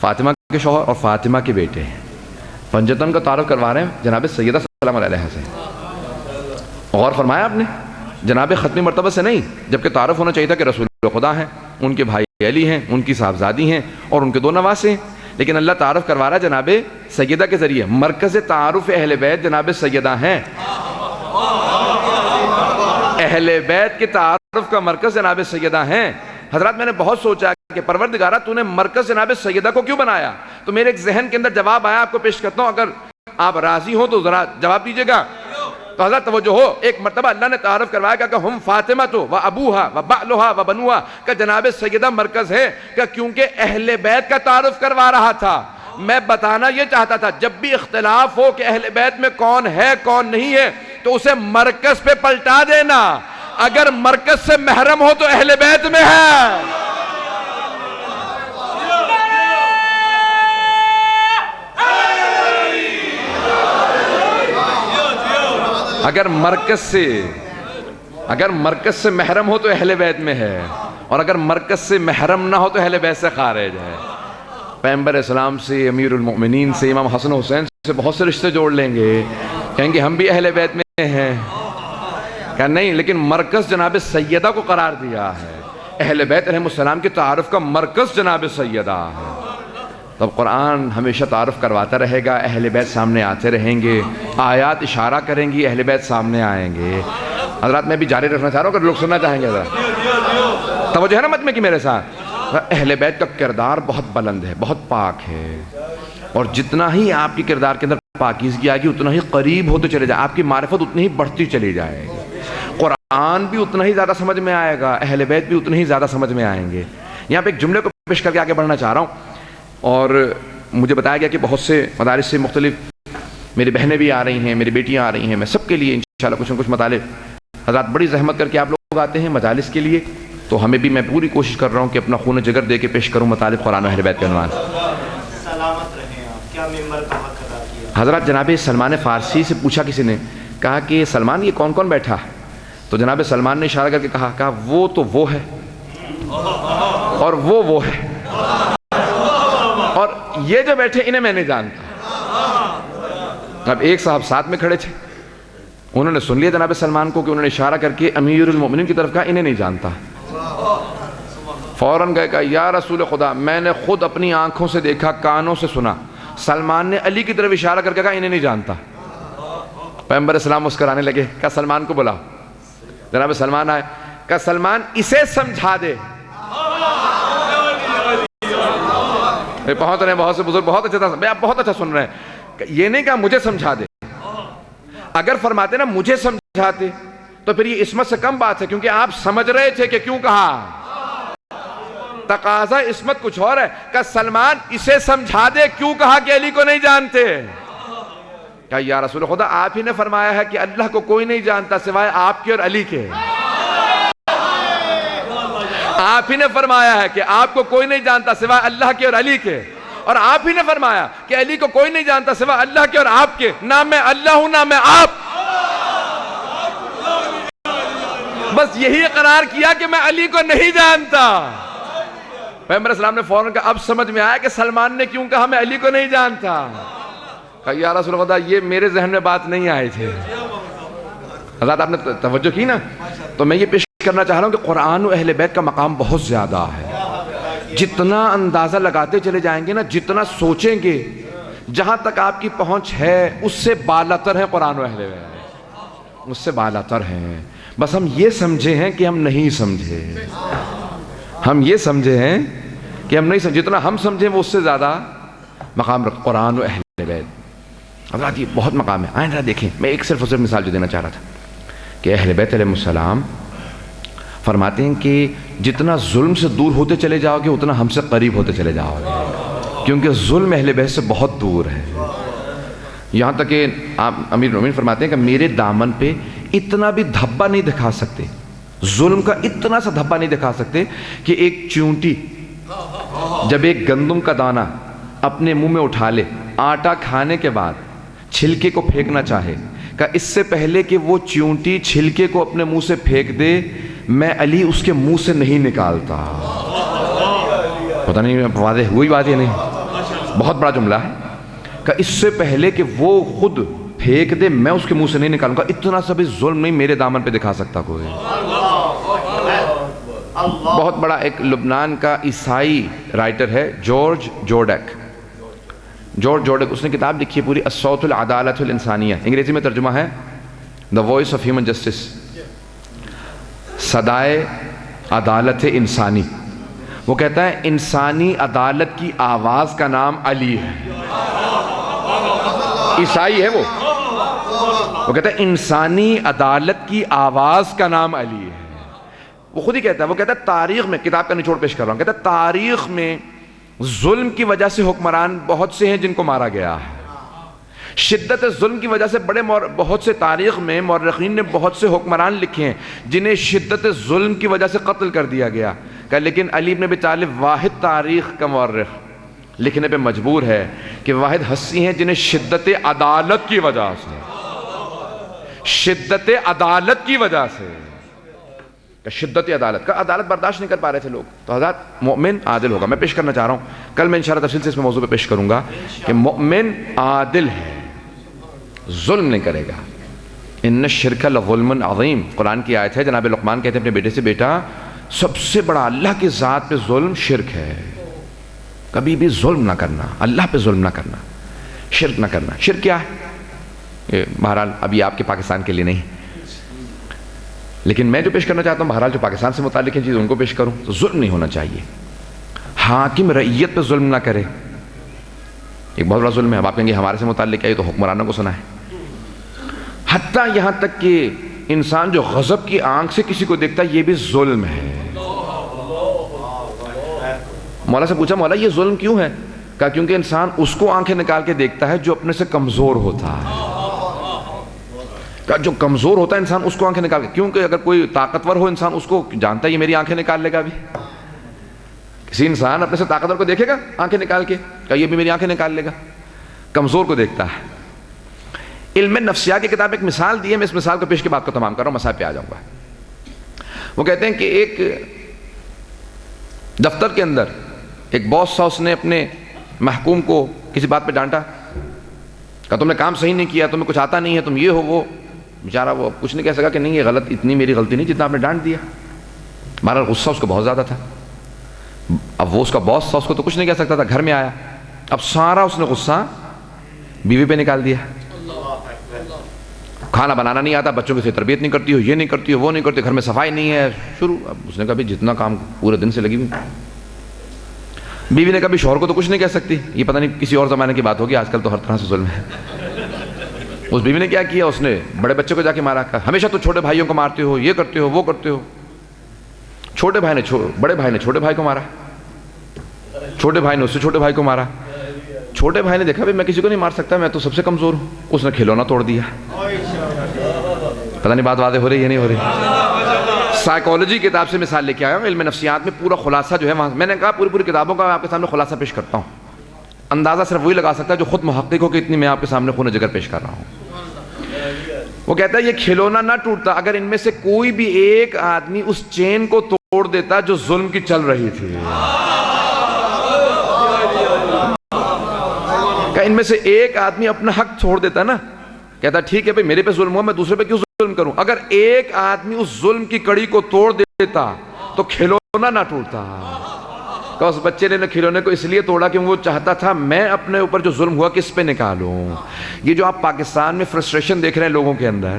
فاطمہ کے شوہر اور فاطمہ کے بیٹے ہیں. پنجتن کا تعارف کروا رہے ہیں جناب سیدہ سلام علیہ سے. غور فرمایا آپ نے، جناب ختمی مرتبہ سے نہیں، جبکہ تعارف ہونا چاہیے تھا کہ رسول خدا ہیں، ان کے بھائی علی ہیں، ان کی صاحبزادی ہیں اور ان کے 2 نواسے ہیں. لیکن اللہ تعارف کروا رہا ہے جناب سیدہ کے ذریعے. مرکز تعارف اہل بیت جناب سیدہ ہیں. اہل بیت کے تعارف کا مرکز جناب سیدہ ہیں. حضرات میں نے بہت سوچا کہ پروردگارہ تو نے مرکز جناب سیدہ کو کیوں بنایا؟ تو میرے ایک ذہن کے اندر جواب آیا، آپ کو پیش کرتا ہوں، اگر آپ راضی ہوں تو ذرا جواب دیجیے گا. تو حضرت توجہ ہو، ایک مرتبہ اللہ نے تعارف کروایا کہ ہم فاطمہ تو و ابوہا و بعلہا و بنوہا، کہ جناب سیدہ مرکز ہے. کہ کیونکہ اہل بیت کا تعارف کروا رہا تھا. میں بتانا یہ چاہتا تھا جب بھی اختلاف ہو کہ اہل بیت میں کون ہے کون نہیں ہے تو اسے مرکز پہ پلٹا دینا. اگر مرکز سے محرم ہو تو اہل بیت میں ہے. اگر مرکز سے محرم ہو تو اہل بیت میں ہے، اور اگر مرکز سے محرم نہ ہو تو اہل بیت سے خارج ہے. پیغمبر اسلام سے، امیر المؤمنین سے، امام حسن حسین سے بہت سے رشتے جوڑ لیں گے، کہیں گے ہم بھی اہل بیت میں ہیں. کہ نہیں، لیکن مرکز جناب سیدہ کو قرار دیا ہے. اہل بیت علیہ السلام کے تعارف کا مرکز جناب سیدہ ہے. تب قرآن ہمیشہ تعارف کرواتا رہے گا، اہل بیت سامنے آتے رہیں گے، آیات اشارہ کریں گی، اہل بیت سامنے آئیں گے. حضرات میں بھی جاری رکھنا چاہ رہا ہوں اگر لوگ سننا چاہیں گے ذرا توجہ ہے نا مجمع کی میرے ساتھ. اہل بیت کا کردار بہت بلند ہے، بہت پاک ہے، اور جتنا ہی آپ کی کردار کے اندر پاکیزگی آئے گی اتنا ہی قریب ہوتے چلے جائے، آپ کی معرفت اتنی ہی بڑھتی چلی جائے گی. قرآن بھی اتنا ہی زیادہ سمجھ میں آئے گا، اہل بیت بھی اتنے ہی زیادہ سمجھ میں آئیں گے. یہاں پہ ایک جملے کو پیش کر کے آگے بڑھنا چاہ رہا ہوں، اور مجھے بتایا گیا کہ بہت سے مدارس سے مختلف میری بہنیں بھی آ رہی ہیں، میری بیٹیاں آ رہی ہیں. میں سب کے لیے انشاءاللہ کچھ نہ کچھ مطالب، حضرات بڑی زحمت کر کے آپ لوگ آتے ہیں مجالس کے لیے، تو ہمیں بھی میں پوری کوشش کر رہا ہوں کہ اپنا خون جگر دے کے پیش کروں مطالب قرآن و اہل بیت کے عنوان سے. سلامت رہیں آپ، کیا ممبر کا حق ادا کیا؟ حضرات جناب سلمان فارسی سے پوچھا کسی نے، کہا کہ سلمان یہ کون کون بیٹھا؟ تو جناب سلمان نے اشارہ کر کے کہا وہ تو وہ ہے، اور وہ ہے، اور یہ جو بیٹھے انہیں میں نہیں جانتا. اب ایک صاحب ساتھ میں کھڑے تھے، انہوں نے سن لیا جناب سلمان کو کہ انہوں نے اشارہ کر کے امیر المؤمنین کی طرف کہا انہیں نہیں جانتا. فوراً گئے کہا یا رسول خدا میں نے خود اپنی آنکھوں سے دیکھا، کانوں سے سنا، سلمان نے علی کی طرف اشارہ کر کے کہا انہیں نہیں جانتا. پیغمبر اسلام مسکرانے لگے، کہا سلمان کو بلاؤ. جناب سلمان آئے، کہا سلمان اسے سمجھا دے. پہنچ رہے ہیں بہت سے بزرگ، بہت اچھا تھا، آپ بہت اچھا سن رہے ہیں. یہ نہیں کہا مجھے سمجھا دے، اگر فرماتے نا مجھے سمجھاتے تو پھر یہ عصمت سے کم بات ہے، کیونکہ آپ سمجھ رہے تھے کہ کیوں کہا. تقاضا عصمت کچھ اور ہے. کہ سلمان اسے سمجھا دے کیوں کہا کہ علی کو نہیں جانتے. کہ یا رسول خدا آپ ہی نے فرمایا ہے کہ اللہ کو کوئی نہیں جانتا سوائے آپ کے اور علی کے. آپ ہی نے فرمایا ہے کہ آپ کو کوئی نہیں جانتا سوائے اللہ کے اور علی کے، اور آپ ہی نے فرمایا کہ علی کو کوئی نہیں جانتا سوائے اللہ کے اور آپ کے. نہ میں اللہ ہوں نہ میں آپ. بس یہی اقرار کیا کہ میں علی کو نہیں جانتا. پیغمبر اسلام نے فوراً کہا اب سمجھ میں آیا کہ سلمان نے کیوں کہا میں علی کو نہیں جانتا. کہا یا رسول خدا یہ میرے ذہن میں بات نہیں آئی تھی. حضرات آپ نے توجہ کی نا، تو میں یہ پیش کرنا چاہ رہا ہوں کہ قرآن و اہل بیت کا مقام بہت زیادہ ہے. جتنا اندازہ لگاتے چلے جائیں گے نا، جتنا سوچیں گے، جہاں تک آپ کی پہنچ ہے اس سے بالاتر ہے قرآن و اہل بیت، اس سے بالاتر ہیں. بس ہم یہ سمجھے ہیں کہ ہم نہیں سمجھے، ہم یہ سمجھے ہیں کہ ہم نہیں سمجھے. جتنا ہم سمجھیں وہ اس سے زیادہ مقام رکھ قرآن و اہل بیت. حضرات یہ بہت مقام ہے. آئیں ذرا دیکھیں، میں ایک صرف مثال جو دینا چاہ رہا تھا کہ اہل بیت علیہ السلام فرماتے ہیں کہ جتنا ظلم سے دور ہوتے چلے جاؤ گے اتنا ہم سے قریب ہوتے چلے جاؤ گے، کیونکہ ظلم اہل بیت سے بہت دور ہے. یہاں تک کہ آپ امیر المؤمنین فرماتے ہیں کہ میرے دامن پہ اتنا بھی دھبا نہیں دکھا سکتے، ظلم کا اتنا سا دھبا نہیں دکھا سکتے کہ ایک چونٹی جب ایک گندم کا دانہ اپنے منہ میں اٹھا لے، آٹا کھانے کے بعد چھلکے کو پھینکنا چاہے، کہ اس سے پہلے کہ وہ چونٹی چھلکے کو اپنے منہ سے پھینک دے میں علی اس کے منہ سے نہیں نکالتا. پتہ نہیں واضح ہوئی بات یہ نہیں، بہت بڑا جملہ ہے کہ اس سے پہلے کہ وہ خود پھینک دے میں اس کے منہ سے نہیں نکالوں گا. اتنا سا بھی ظلم نہیں میرے دامن پہ دکھا سکتا کوئی. بہت بڑا ایک لبنان کا عیسائی رائٹر ہے جارج جورڈیک. جارج جورڈیک اس نے کتاب لکھی ہے پوری الصوت العدالت الانسانیہ، انگریزی میں ترجمہ ہے the voice of human justice, صدائے عدالت انسانی. وہ کہتا ہے انسانی عدالت کی آواز کا نام علی ہے. عیسائی ہے وہ کہتا ہے انسانی عدالت کی آواز کا نام علی ہے. وہ خود ہی کہتا ہے، وہ کہتا ہے تاریخ میں، کتاب کا نچوڑ پیش کر رہا ہوں، کہتا ہے تاریخ میں ظلم کی وجہ سے حکمران بہت سے ہیں جن کو مارا گیا ہے. شدت ظلم کی وجہ سے بہت سے تاریخ میں مورخین نے بہت سے حکمران لکھے ہیں جنہیں شدت ظلم کی وجہ سے قتل کر دیا گیا. کہ لیکن علی بن ابی طالب واحد تاریخ کا مورخ لکھنے پہ مجبور ہے کہ واحد ہستی ہیں جنہیں شدت عدالت کی وجہ سے، شدت عدالت کی وجہ سے کہ شدت عدالت کا، عدالت برداشت نہیں کر پا رہے تھے لوگ. تو حضرات مومن عادل ہوگا. میں پیش کرنا چاہ رہا ہوں، کل میں انشاءاللہ تفصیل سے اس موضوع پہ پیش کروں گا کہ مومن عادل ہے، ظلم نہیں کرے گا. ان الشرک لظلم عظیم، قرآن کی آیت ہے. جناب لقمان کہتے ہیں اپنے بیٹے سے، بیٹا سب سے بڑا اللہ کی ذات پہ ظلم شرک ہے. کبھی بھی ظلم نہ کرنا، اللہ پہ ظلم نہ کرنا، شرک نہ کرنا. شرک کیا ہے؟ بہرحال ابھی آپ کے پاکستان کے لیے نہیں، لیکن میں جو پیش کرنا چاہتا ہوں بہرحال جو پاکستان سے متعلق ہیں چیز ان کو پیش کروں. تو ظلم نہیں ہونا چاہیے. حاکم رعیت پہ ظلم نہ کرے، ایک بہت بڑا ظلم ہے. اب آپ کہیں گے ہمارے سے متعلق ہے، تو حکمرانوں کو سنا ہے. حتیٰ یہاں تک کہ انسان جو غضب کی آنکھ سے کسی کو دیکھتا ہے یہ بھی ظلم ہے. مولا سے پوچھا مولا یہ ظلم کیوں ہے؟ کہا کیونکہ انسان اس کو آنکھیں نکال کے دیکھتا ہے جو اپنے سے کمزور ہوتا ہے. کہا جو کمزور ہوتا ہے انسان اس کو آنکھیں نکال کے، کیونکہ اگر کوئی طاقتور ہو انسان اس کو جانتا ہے یہ میری آنکھیں نکال لے گا. بھی کسی انسان اپنے سے طاقتور کو دیکھے گا آنکھیں نکال کے، کہا یہ بھی میری آنکھیں نکال لے گا. کمزور کو دیکھتا ہے. علم نفسیات کی کتاب ایک مثال دی ہے، میں اس مثال کو پیش کے بات کو تمام کر رہا ہوں، مسائل پہ آ جاؤں گا. وہ کہتے ہیں کہ ایک دفتر کے اندر ایک باس تھا، اس نے اپنے محکوم کو کسی بات پہ ڈانٹا. کہا تم نے کام صحیح نہیں کیا، تمہیں کچھ آتا نہیں ہے، تم یہ ہو وہ. بیچارہ وہ کچھ نہیں کہہ سکا کہ نہیں یہ غلط، اتنی میری غلطی نہیں جتنا آپ نے ڈانٹ دیا. ہمارا غصہ اس کو بہت زیادہ تھا. اب وہ اس کا باس تھا، اس کو تو کچھ نہیں کہہ سکتا تھا. گھر میں آیا، اب سارا اس نے غصہ بیوی پہ نکال دیا. کھانا بنانا نہیں آتا، بچوں کی تربیت نہیں کرتی ہو، یہ نہیں کرتی ہو، وہ نہیں کرتی، گھر میں صفائی نہیں ہے. شروع اب اس نے کہا بھی جتنا کام پورے دن سے لگی ہوئی. بیوی نے کہا بھی شوہر کو تو کچھ نہیں کہہ سکتی، یہ پتہ نہیں کسی اور زمانے کی بات ہوگی، آج کل تو ہر طرح سے ظلم ہے. اس بیوی نے کیا کیا، اس نے بڑے بچے کو جا کے مارا. کہا ہمیشہ تو چھوٹے بھائیوں کو مارتے ہو، یہ کرتے ہو، وہ کرتے ہو. چھوٹے بھائی نے بڑے بھائی نے چھوٹے بھائی کو مارا، چھوٹے بھائی نے اس سے چھوٹے بھائی کو مارا. چھوٹے بھائی نے دیکھا بھی میں کسی کو نہیں مار سکتا، میں تو سب سے کمزور ہوں. اس نے کھلونا توڑ دیا. پتہ نہیں بات واضح ہو رہی ہے نہیں ہو رہی. سائیکالوجی کتاب سے مثال لے کے آیا ہوں. علم نفسیات میں پورا خلاصہ جو ہے وہاں میں نے کہا پوری کتابوں کا آپ کے سامنے خلاصہ پیش کرتا ہوں. اندازہ صرف وہی لگا سکتا ہے جو خود محقق ہو کہ اتنی میں آپ کے سامنے خون جگر پیش کر رہا ہوں. وہ کہتا ہے یہ کھلونا نہ ٹوٹتا اگر ان میں سے کوئی بھی ایک آدمی اس چین کو توڑ دیتا جو ظلم کی چل رہی تھی. کہ ان میں سے ایک آدمی اپنا حق چھوڑ دیتا نا، کہتا ٹھیک ہے بھئی میرے پہ ظلم ہوا، میں دوسرے پہ کیوں ظلم کروں. اگر ایک آدمی اس ظلم کی کڑی کو توڑ دیتا تو کھلونا نہ ٹوٹتا. کہ اس بچے نے کھلونے کو اس لیے توڑا کہ وہ چاہتا تھا میں اپنے اوپر جو ظلم ہوا کس پہ نکالوں. یہ جو آپ پاکستان میں فرسٹریشن دیکھ رہے ہیں لوگوں کے اندر،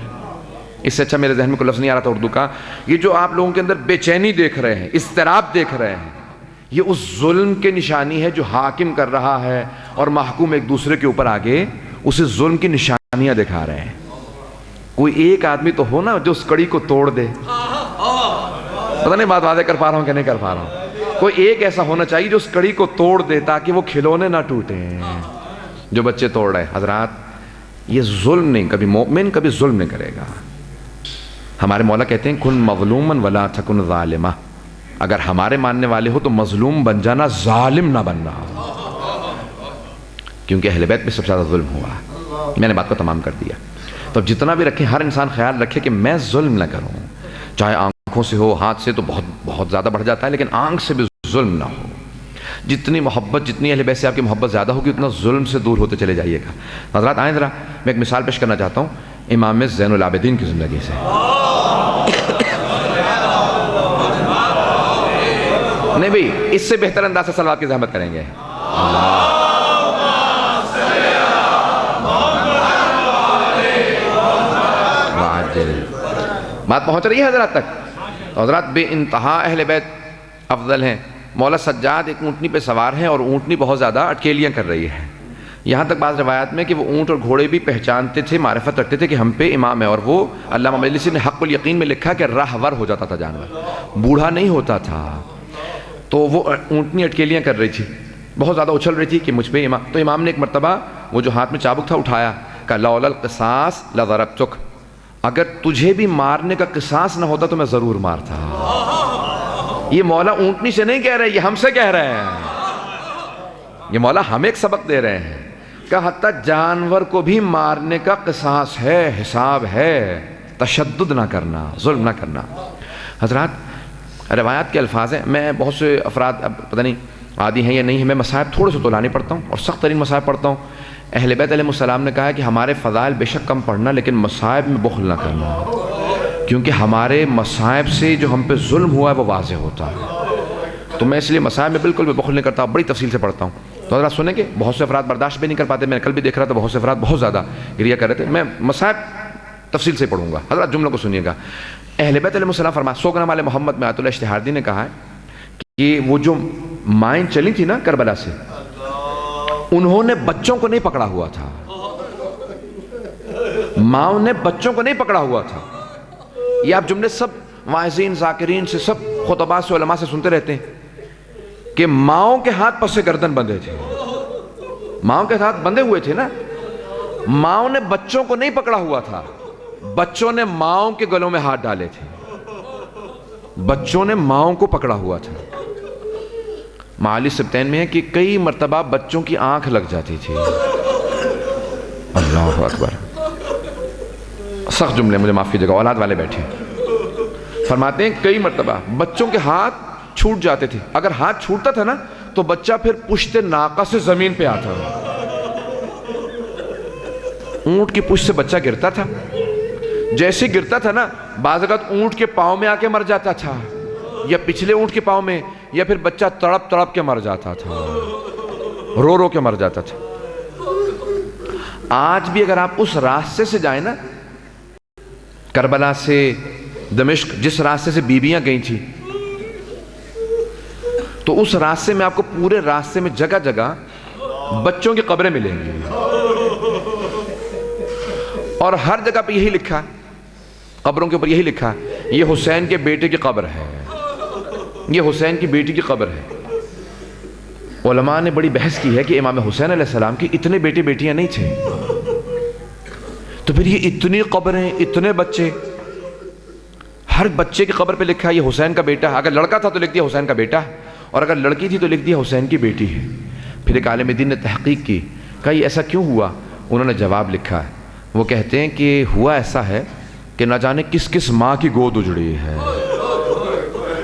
اس سے اچھا میرے ذہن میں کوئی لفظ نہیں آ رہا تھا اردو کا، یہ جو آپ لوگوں کے اندر بے چینی دیکھ رہے ہیں، اضطراب دیکھ رہے ہیں، یہ اس ظلم کے نشانی ہے جو حاکم کر رہا ہے اور محکوم ایک دوسرے کے اوپر آگے اسے ظلم کی نشانیاں دکھا رہے ہیں. کوئی ایک آدمی تو ہو نا جو اس کڑی کو توڑ دے. پتہ نہیں بات واضح کر پا رہا ہوں کہ نہیں کر پا رہا ہوں. کوئی ایک ایسا ہونا چاہیے جو اس کڑی کو توڑ دے تاکہ وہ کھلونے نہ ٹوٹیں جو بچے توڑ رہے ہیں. حضرات یہ ظلم نہیں، کبھی مومن کبھی ظلم نہیں کرے گا. ہمارے مولا کہتے ہیں کن مظلوما ولا تکن ظالما، اگر ہمارے ماننے والے ہو تو مظلوم بن جانا، ظالم نہ بننا، کیونکہ اہل بیت میں سب سے زیادہ ظلم ہوا. میں نے بات کو تمام کر دیا. تو اب جتنا بھی رکھیں ہر انسان خیال رکھے کہ میں ظلم نہ کروں، چاہے آنکھوں سے ہو، ہاتھ سے تو بہت زیادہ بڑھ جاتا ہے، لیکن آنکھ سے بھی ظلم نہ ہو. جتنی محبت، جتنی اہل بیت سے آپ کی محبت زیادہ ہوگی اتنا ظلم سے دور ہوتے چلے جائیے گا. حضرات آئیں ذرا میں ایک مثال پیش کرنا چاہتا ہوں امام زین العابدین کی زندگی سے. نہیں بھئی اس سے بہتر انداز سے صلوات کی زحمت کریں گے. بات پہنچ رہی ہے حضرات تک؟ حضرات بے انتہا اہل بیت افضل ہیں. مولا سجاد ایک اونٹنی پہ سوار ہیں اور اونٹنی بہت زیادہ اٹکیلیاں کر رہی ہے. یہاں تک بعض روایات میں کہ وہ اونٹ اور گھوڑے بھی پہچانتے تھے، معرفت رکھتے تھے کہ ہم پہ امام ہے. اور وہ علامہ مجلسی نے حق الیقین میں لکھا کہ راہور ہو جاتا تھا جانور، بوڑھا نہیں ہوتا تھا. تو وہ اونٹنی اٹکیلیاں کر رہی تھی، بہت زیادہ اچھل رہی تھی کہ مجھ پہ امام. تو امام نے ایک مرتبہ وہ جو ہاتھ میں چابک تھا اٹھایا، کہا لولا القصاص لضربتک، اگر تجھے بھی مارنے کا قصاص نہ ہوتا تو میں ضرور مارتا. یہ مولا اونٹنی سے نہیں کہہ رہے، یہ ہم سے کہہ رہے ہیں. یہ مولا ہمیں ایک سبق دے رہے ہیں کہ حتیٰ جانور کو بھی مارنے کا قصاص ہے، حساب ہے. تشدد نہ کرنا، ظلم نہ کرنا. حضرات روایات کے الفاظ ہیں، میں بہت سے افراد اب پتہ نہیں عادی ہیں یا نہیں ہیں، میں مصائب تھوڑے سے طولانی پڑھتا ہوں اور سخت ترین مصائب پڑھتا ہوں. اہل بیت علیہ السلام نے کہا ہے کہ ہمارے فضائل بے شک کم پڑھنا لیکن مصائب میں بخل نہ کرنا، کیونکہ ہمارے مصائب سے جو ہم پہ ظلم ہوا ہے وہ واضح ہوتا ہے. تو میں اس لیے مصائب میں بالکل بھی بخل نہیں کرتا، بڑی تفصیل سے پڑھتا ہوں. تو حضرات سنیں کہ بہت سے افراد برداشت بھی نہیں کر پاتے. میں نے کل بھی دیکھ رہا تھا بہت سے افراد بہت زیادہ گریہ کر رہے تھے. میں مصائب تفصیل سے پڑھوں گا. حضرات جملوں کو سنیے گا. اہل بیت علیہ السلام فرمایا، 100 گرام والے محمد میں آیت اللہ اشتہاردی نے کہا ہے کہ وہ جو مائیں چلی تھی نا کربلا سے، انہوں نے بچوں کو نہیں پکڑا ہوا تھا، ماؤں نے بچوں کو نہیں پکڑا ہوا تھا. یہ آپ جملے سب واعظین ذاکرین سے، سب خطباء سے، علماء سے سنتے رہتے ہیں کہ ماؤں کے ہاتھ پس سے گردن بندھے تھے. ماؤں کے ہاتھ بندھے ہوئے تھے نا، ماؤں نے بچوں کو نہیں پکڑا ہوا تھا، بچوں نے ماؤں کے گلوں میں ہاتھ ڈالے تھے، بچوں نے ماؤں کو پکڑا ہوا تھا. معالی سبتین میں ہے کہ کئی مرتبہ بچوں کی آنکھ لگ جاتی تھی. اللہ اکبر. سخت جملے، مجھے معاف کیجیے گا، اولاد والے بیٹھے. فرماتے ہیں کئی مرتبہ بچوں کے ہاتھ چھوٹ جاتے تھے. اگر ہاتھ چھوٹتا تھا نا تو بچہ پھر پشت ناقہ سے زمین پہ آتا. اونٹ کی پشت سے بچہ گرتا تھا، جیسے گرتا تھا نا بعض اوقات اونٹ کے پاؤں میں آ کے مر جاتا تھا، یا پچھلے اونٹ کے پاؤں میں، یا پھر بچہ تڑپ تڑپ کے مر جاتا تھا، رو رو کے مر جاتا تھا. آج بھی اگر آپ اس راستے سے جائیں نا، کربلا سے دمشق، جس راستے سے بیویاں گئی تھی، تو اس راستے میں آپ کو پورے راستے میں جگہ جگہ بچوں کی قبریں ملیں گی، اور ہر جگہ پہ یہی لکھا ہے، قبروں کے اوپر یہی لکھا ہے، یہ حسین کے بیٹے کی قبر ہے، یہ حسین کی بیٹی کی قبر ہے. علماء نے بڑی بحث کی ہے کہ امام حسین علیہ السلام کی اتنے بیٹے بیٹیاں نہیں تھے، تو پھر یہ اتنی قبریں، اتنے بچے، ہر بچے کی قبر پہ لکھا ہے یہ حسین کا بیٹا ہے. اگر لڑکا تھا تو لکھ دیا حسین کا بیٹا ہے، اور اگر لڑکی تھی تو لکھ دیا حسین کی بیٹی ہے. پھر ایک عالم دین نے تحقیق کی، کہا یہ ایسا کیوں ہوا؟ انہوں نے جواب لکھا ہے. وہ کہتے ہیں کہ ہوا ایسا ہے کہ نہ جانے کس کس ماں کی گود اجڑی ہے،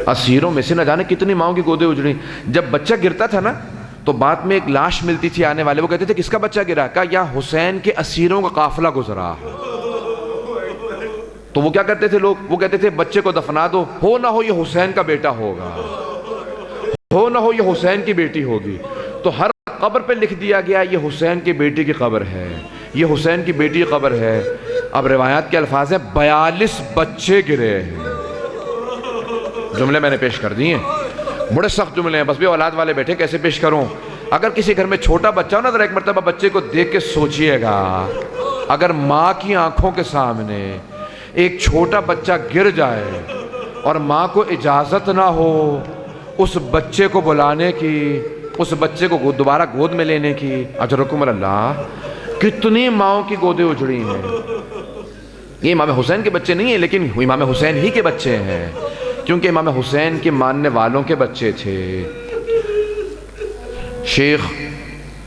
اسیروں میں سے نہ جانے کتنی ماں کی گودیں اجڑی. جب بچہ گرتا تھا نا تو بعد میں ایک لاش ملتی تھی آنے والے، وہ کہتے تھے کس کا بچہ گرا؟ کہا یا حسین کے اسیروں کا قافلہ گزرا. تو وہ کیا کرتے تھے لوگ؟ وہ کہتے تھے بچے کو دفنا دو، ہو نہ ہو یہ حسین کا بیٹا ہوگا، ہو نہ ہو یہ حسین کی بیٹی ہوگی. تو ہر قبر پہ لکھ دیا گیا یہ حسین کی بیٹی کی قبر ہے، یہ حسین کی بیٹی کی قبر ہے. اب روایات کے الفاظ ہیں 42 بچے گرے ہیں. جملے میں نے پیش کر دیے ہیں، بڑے سخت جملے ہیں، بس بھی اولاد والے بیٹھے کیسے پیش کروں. اگر کسی گھر میں چھوٹا بچہ ہو نا، ذرا ایک مرتبہ بچے کو دیکھ کے سوچئے گا، اگر ماں کی آنکھوں کے سامنے ایک چھوٹا بچہ گر جائے اور ماں کو اجازت نہ ہو اس بچے کو بلانے کی، اس بچے کو دوبارہ گود میں لینے کی، اجرکم اللہ، کتنی ماؤں کی گودیں اجڑی ہیں. یہ امام حسین کے بچے نہیں ہیں، لیکن امام حسین ہی کے بچے ہیں، کیونکہ امام حسین کے ماننے والوں کے بچے تھے. شیخ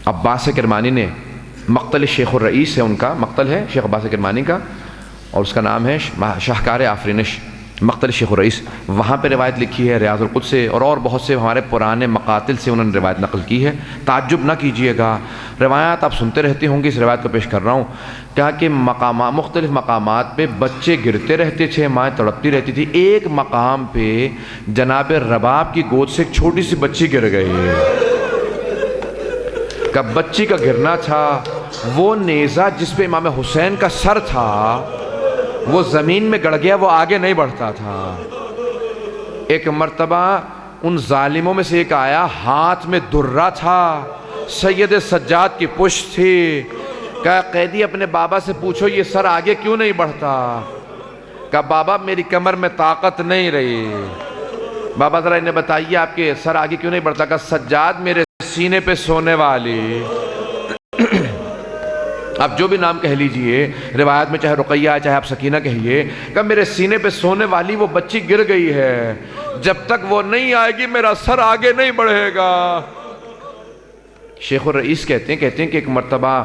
عباس کرمانی نے مقتل شیخ الرئیس ہے، ان کا مقتل ہے شیخ عباس کرمانی کا، اور اس کا نام ہے شاہکار آفرینش، مقتل شیخ الرئیس. وہاں پہ روایت لکھی ہے ریاض القدس سے، اور بہت سے ہمارے پرانے مقاتل سے انہوں نے روایت نقل کی ہے. تعجب نہ کیجئے گا، روایات آپ سنتے رہتے ہوں گے، اس روایت کو پیش کر رہا ہوں. کہا کہ مختلف مقامات پہ بچے گرتے رہتے تھے، مائیں تڑپتی رہتی تھی. ایک مقام پہ جناب رباب کی گود سے ایک چھوٹی سی بچی گر گئی. کہ بچی کا گرنا تھا، وہ نیزہ جس پہ امام حسین کا سر تھا وہ زمین میں گڑ گیا، وہ آگے نہیں بڑھتا تھا. ایک مرتبہ ان ظالموں میں سے ایک آیا، ہاتھ میں درہ تھا، سید سجاد کی پشت تھی. کہا قیدی اپنے بابا سے پوچھو یہ سر آگے کیوں نہیں بڑھتا؟ کہا بابا میری کمر میں طاقت نہیں رہی. بابا ذرا انہیں بتائیے آپ کے سر آگے کیوں نہیں بڑھتا؟ کہا سجاد میرے سینے پہ سونے والی، آپ جو بھی نام کہہ لیجئے، روایت میں چاہے رقیہ چاہے آپ سکینہ کہیے، کہ میرے سینے پہ سونے والی وہ بچی گر گئی ہے، جب تک وہ نہیں آئے گی میرا سر آگے نہیں بڑھے گا. شیخ الرئیس کہتے ہیں کہ ایک مرتبہ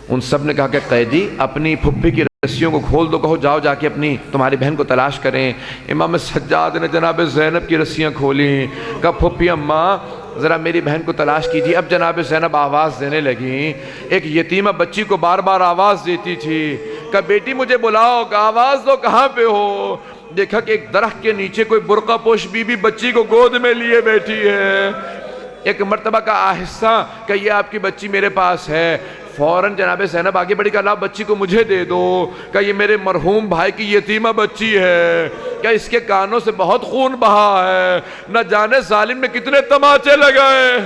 ان سب نے کہا کہ قیدی اپنی پھپھی کی رسیوں کو کھول دو، کہو جاؤ جا کے اپنی تمہاری بہن کو تلاش کریں۔ امام سجاد نے جناب زینب کی رسیاں کھولیں، کہا پھپھی اماں ذرا میری بہن کو تلاش کیجیے۔ اب جناب زینب آواز دینے لگیں، ایک یتیمہ بچی کو بار بار آواز دیتی تھی، کہا بیٹی مجھے بلاؤ، کہا آواز دو کہاں پہ ہو؟ دیکھا کہ ایک درخت کے نیچے کوئی برقع پوش بی بی بچی کو گود میں لیے بیٹھی ہے۔ ایک مرتبہ کا آہستہ کہ یہ آپ کی بچی میرے پاس ہے، فوراً جناب زینب آگے بڑھی، کہا لا بچی کو مجھے دے دو، کہ یہ میرے مرحوم بھائی کی یتیمہ بچی ہے، کہ اس کے کانوں سے بہت خون بہا ہے، نہ جانے ظالم نے کتنے تماچے لگائے۔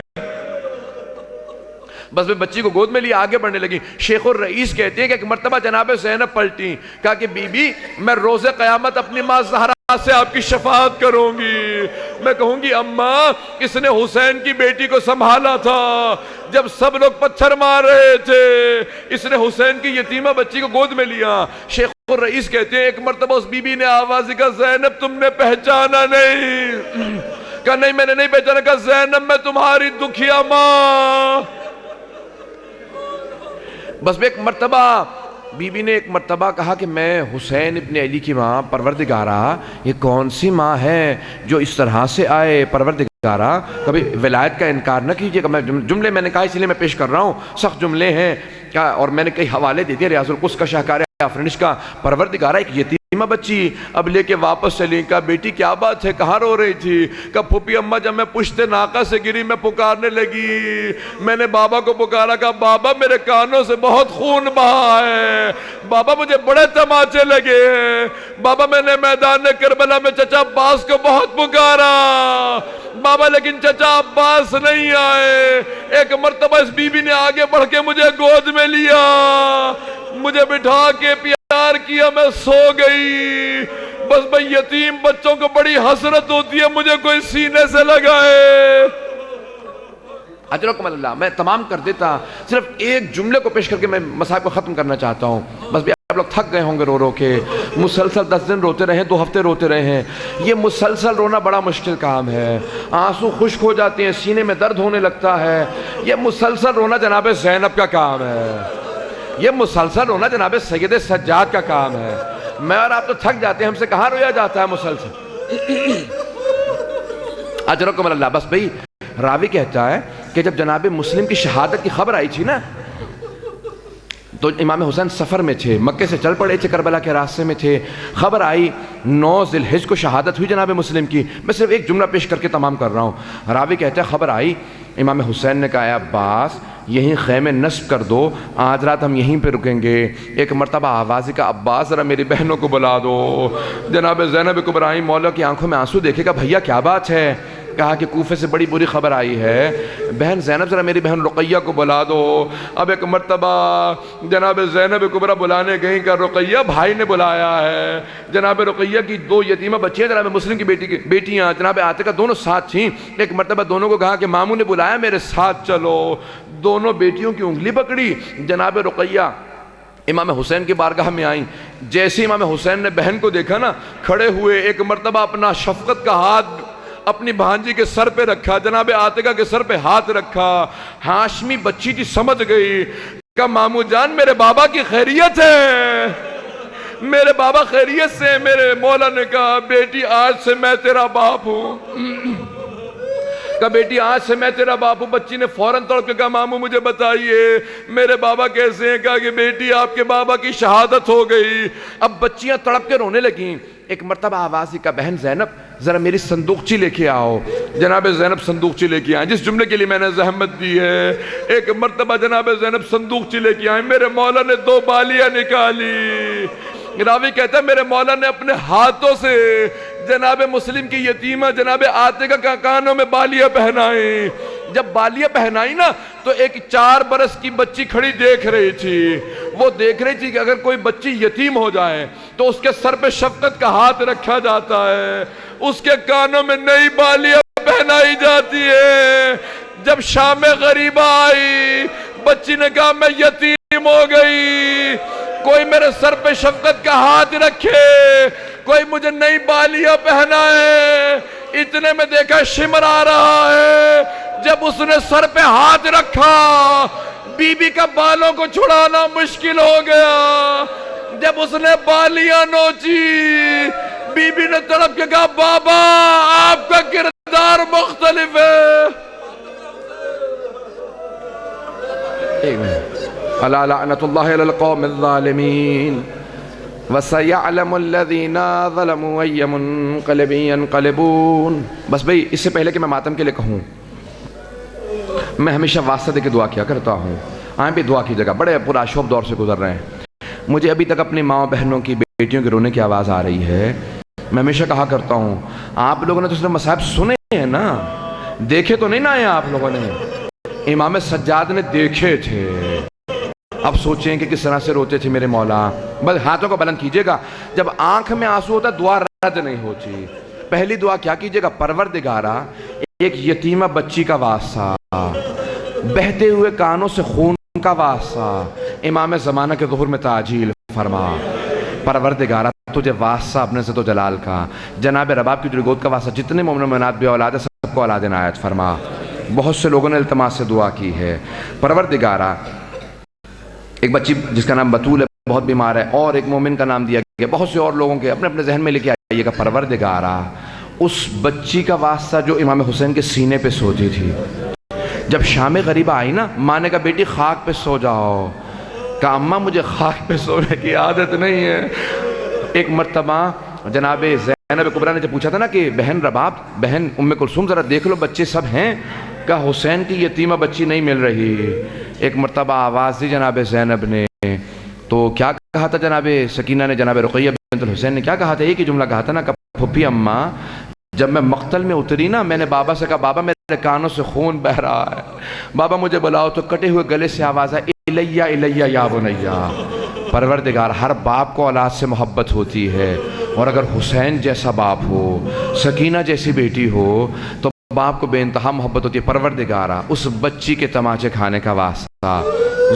بس میں بچی کو گود میں لیے آگے بڑھنے لگی۔ شیخ الرئیس کہتے ہیں کہ ایک مرتبہ جناب زینب پلٹیں، کہا کہ بی بی میں روز قیامت اپنی ماں زہرا سے آپ کی شفاعت کروں گی، میں کہوں گی اماں اس نے حسین کی بیٹی کو سنبھالا تھا جب سب لوگ پتھر مار رہے تھے، اس نے حسین کی یتیمہ بچی کو گود میں لیا۔ شیخ الرئیس کہتے ہیں ایک مرتبہ اس بی بی نے آواز دی، کہا زینب تم نے پہچانا نہیں؟ کہا نہیں میں نے نہیں پہچانا۔ کہا زینب میں تمہاری دکھیا ماں۔ بس میں ایک مرتبہ بی بی نے ایک مرتبہ کہا کہ میں حسین ابن علی کی ماں، پروردگارہ یہ کون سی ماں ہے جو اس طرح سے آئے؟ پروردگارہ کبھی ولایت کا انکار نہ کیجیے۔ کہ جملے میں نے کہا اس لیے میں پیش کر رہا ہوں، سخت جملے ہیں، اور میں نے کئی حوالے دے دیے ریاض القدس کا، شاہکار آفرینش کا۔ پروردگارہ ایک یتیمہ بچی اب لے کے واپس چلی، کہا بیٹی کیا بات ہے، کہاں رو رہی تھی؟ کہا پھوپھی اماں جب میں پشت ناقہ سے گری میں پکارنے لگی، میں نے بابا کو پکارا، کہا بابا میرے کانوں سے بہت خون بہا ہے، بابا مجھے بڑے تماچے لگے ہیں، بابا میں نے میدان کربلا میں چچا عباس کو بہت پکارا بابا لیکن چچا عباس نہیں آئے۔ ایک مرتبہ اس بی بی نے آگے بڑھ کے مجھے گود میں لیا، مجھے بٹھا کے پیار کیا، میں سو گئی۔ بس بھئی یتیم بچوں کو بڑی حسرت ہوتی ہے مجھے کوئی سینے سے لگائے۔ اجرکم اللہ، میں تمام کر دیتا، صرف ایک جملے کو پیش کر کے میں مصاحب کو ختم کرنا چاہتا ہوں۔ بس بھی آپ لوگ تھک گئے ہوں گے رو رو کے، مسلسل 10 دن روتے رہے، 2 ہفتے روتے رہے ہیں، یہ مسلسل رونا بڑا مشکل کام ہے، آنسو خشک ہو جاتے ہیں، سینے میں درد ہونے لگتا ہے، یہ مسلسل رونا جناب زینب کا کام ہے، یہ مسلسل رونا جناب سید سجاد کا کام ہے۔ میں اور آپ تو تھک جاتے ہیں، ہم سے کہاں رویا جاتا ہے مسلسل۔ اجرکم اللہ۔ بس بھئی راوی کہتا ہے کہ جب جناب مسلم کی شہادت کی خبر آئی تھی نا، تو امام حسین سفر میں تھے، مکے سے چل پڑے تھے، کربلا کے راستے میں تھے، خبر آئی 9 ذی الحجہ کو شہادت ہوئی جناب مسلم کی۔ میں صرف ایک جملہ پیش کر کے تمام کر رہا ہوں۔ راوی کہتا ہے خبر آئی، امام حسین نے کہا اے عباس یہیں خیمے نصب کر دو، آج رات ہم یہیں پہ رکیں گے۔ ایک مرتبہ آوازی کا عباس ذرا میری بہنوں کو بلا دو۔ جناب زینب کبریٰ مولا کی آنکھوں میں آنسو دیکھے گا، بھیا کیا بات ہے؟ کہا کہ کوفے سے بڑی بری خبر آئی ہے، بہن زینب ذرا میری بہن رقیہ کو بلا دو۔ اب ایک مرتبہ جناب زینب کبریٰ بلانے گئیں کہ رقیہ بھائی نے بلایا ہے۔ جناب رقیہ کی 2 یتیمہ بچیاں جناب مسلم کی بیٹیاں جناب عاتقہ دونوں ساتھ تھیں۔ ایک مرتبہ دونوں کو کہا کہ ماموں نے بلایا میرے ساتھ چلو۔ دونوں بیٹیوں کی انگلی پکڑی، جناب رقیہ امام حسین کی بارگاہ میں آئیں۔ جیسے امام حسین نے بہن کو دیکھا نا، کھڑے ہوئے، ایک مرتبہ اپنا شفقت کا ہاتھ اپنی بھانجی کے سر پہ رکھا، جناب عاتقہ کے سر پہ ہاتھ رکھا۔ ہاشمی بچی تھی، سمجھ گئی، کہا ماموں جان میرے بابا کی خیریت ہے، میرے بابا خیریت سے۔ میرے مولا نے کہا بیٹی آج سے میں تیرا باپ ہوں، کہا بیٹی آج سے میں تیرا باپ ہوں۔ بچی نے فوراً توڑ کے کہا ماموں مجھے بتائیے میرے بابا کیسے ہیں؟ کہا کہ بیٹی آپ کے بابا کی شہادت ہو گئی۔ اب بچیاں تڑپ کے رونے لگیں۔ ایک مرتبہ آوازی کا بہن زینب ذرا میری صندوقچی لے کے آؤ۔ جناب زینب صندوقچی لے کے آئیں، جس جملے کے لیے میں نے زحمت دی ہے۔ ایک مرتبہ جناب زینب صندوقچی لے کے آئیں، میرے مولا نے 2 بالیاں نکالی۔ راوی کہتا ہے میرے مولا نے اپنے ہاتھوں سے جناب مسلم کی یتیمہ جناب عاتقہ کا کانوں میں بالیاں پہنائیں۔ جب بالیاں پہنائی نا تو ایک 4 برس کی بچی کھڑی دیکھ رہی تھی، وہ دیکھ رہی تھی کہ اگر کوئی بچی یتیم ہو جائے تو اس کے سر پہ شفقت کا ہاتھ رکھا جاتا ہے، اس کے کانوں میں نئی بالیاں پہنائی جاتی ہے۔ جب شام غریبہ آئی، بچی نے کہا میں یتیم ہو گئی، کوئی میرے سر پہ شفقت کا ہاتھ رکھے، کوئی مجھے نئی بالیاں پہنائے۔ اتنے میں دیکھا شمر آ رہا ہے، جب اس نے سر پہ ہاتھ رکھا بی بی کا بالوں کو چھڑانا مشکل ہو گیا. جب اس نے بالیاں نوچی بی بی نے تڑپ کے کہا بابا آپ کا کردار مختلف ہے. الا لعنت اللہ علی القوم الظالمین وَسَيَعْلَمُ الَّذِينَ ظَلَمُوا أَيَّ مُنْقَلِبٍ يَنْقَلِبُونَ. بس بھئی اس سے پہلے کہ میں ماتم کے لئے کہوں، میں ہمیشہ واسطہ دے کے دعا کیا کرتا ہوں. آئیں بھی دعا کی جگہ، بڑے پورا شوب دور سے گزر رہے ہیں. مجھے ابھی تک اپنی ماں بہنوں کی بیٹیوں کے رونے کی آواز آ رہی ہے. میں ہمیشہ کہا کرتا ہوں آپ لوگوں نے تو صرف مصائب سنے ہیں نا، دیکھے تو نہیں نا ہیں آپ لوگوں نے. امام سجاد نے دیکھے تھے. اب سوچیں کہ کس طرح سے روتے تھے میرے مولا. بس ہاتھوں کو بلند کیجئے گا. جب آنکھ میں آنسو ہوتا دعا رد نہیں ہوتی. پہلی دعا کیا کیجئے گا؟ پروردگارا ایک یتیمہ بچی کا واسطہ، بہتے ہوئے کانوں سے خون کا واسطہ امام زمانہ کے ظہور میں تعجیل فرما. پروردگارا تجھے واسطہ اپنے ذات و جلال کا، جناب رباب کی گود کا واسطہ، جتنے مومن و مومنات بے اولاد ہیں سب کو اولاد عنایت فرما. بہت سے لوگوں نے التماس سے دعا کی ہے. پروردگارا ایک بچی جس کا نام بطول ہے بہت بیمار ہے، اور ایک مومن کا نام دیا گیا، بہت سے اور لوگوں کے اپنے اپنے ذہن میں لے کے آئیے گا. پروردگارا اس بچی کا واسطہ جو امام حسین کے سینے پہ سوتی تھی، جب شام غریبہ آئی نا، ماں نے کہا بیٹی خاک پہ سو جاؤ. کہا اماں مجھے خاک پہ سونے کی عادت نہیں ہے. ایک مرتبہ جناب زینب کبریٰ نے جب پوچھا تھا نا کہ بہن رباب، بہن ام کلثوم ذرا دیکھ لو بچے سب ہیں. کہا حسین کی یتیمہ بچی نہیں مل رہی. ایک مرتبہ آواز دی جناب زینب نے، تو کیا کہا تھا جناب سکینہ نے، جناب رقیہ بنت الحسین نے کیا کہا تھا؟ ایک ہی جملہ کہا تھا نا کہ پھپھی اماں جب میں مقتل میں اتری نا، میں نے بابا سے کہا بابا میرے کانوں سے خون بہ رہا ہے، بابا مجھے بلاؤ. تو کٹے ہوئے گلے سے آواز ہے الیہ الیہ یا بنیہ. پروردگار ہر باپ کو اولاد سے محبت ہوتی ہے، اور اگر حسین جیسا باپ ہو، سکینہ جیسی بیٹی ہو تو باپ کو بے انتہا محبت ہوتی ہے. پروردگارا اس بچی کے تماچے کھانے کا واسطہ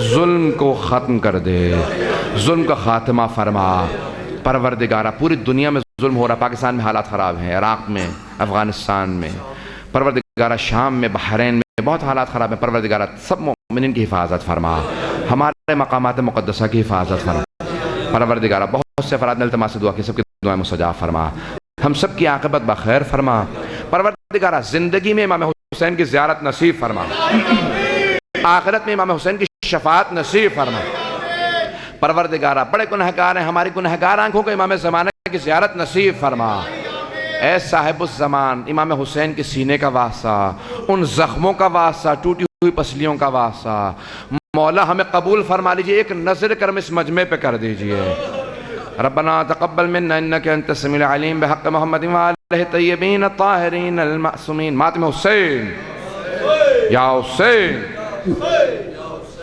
ظلم کو ختم کر دے، ظلم کا خاتمہ فرما. پروردگارا پوری دنیا میں ظلم ہو رہا، پاکستان میں حالات خراب ہیں، عراق میں، افغانستان میں، پروردگارا شام میں، بحرین میں بہت حالات خراب ہیں. پروردگارا سب مومنین کی حفاظت فرما، ہمارے مقامات مقدسہ کی حفاظت فرما. پروردگارا بہت سے افراد نے التماس سے دعا کی، سب کی دعائیں مستجاب فرما، ہم سب کی عاقبت بخیر فرما. پروردگارا زندگی میں امام حسین کی زیارت نصیب فرما، آخرت میں امام حسین کی شفاعت نصیب فرما. پروردگارا بڑے گنہگار ہیں، ہماری گنہگار آنکھوں کو امام زمانہ کی زیارت نصیب فرما. اے صاحب الزمان امام حسین کے سینے کا واسطہ، ان زخموں کا واسطہ، ٹوٹی ہوئی پسلیوں کا واسطہ مولا ہمیں قبول فرما لیجئے. ایک نظر کرم اس مجمع پہ کر دیجئے. ربنا تقبل منا انك انت السميع العليم بحق محمد وآله الطيبين الطاهرين المعصومين. ماتم حسین یا حسین.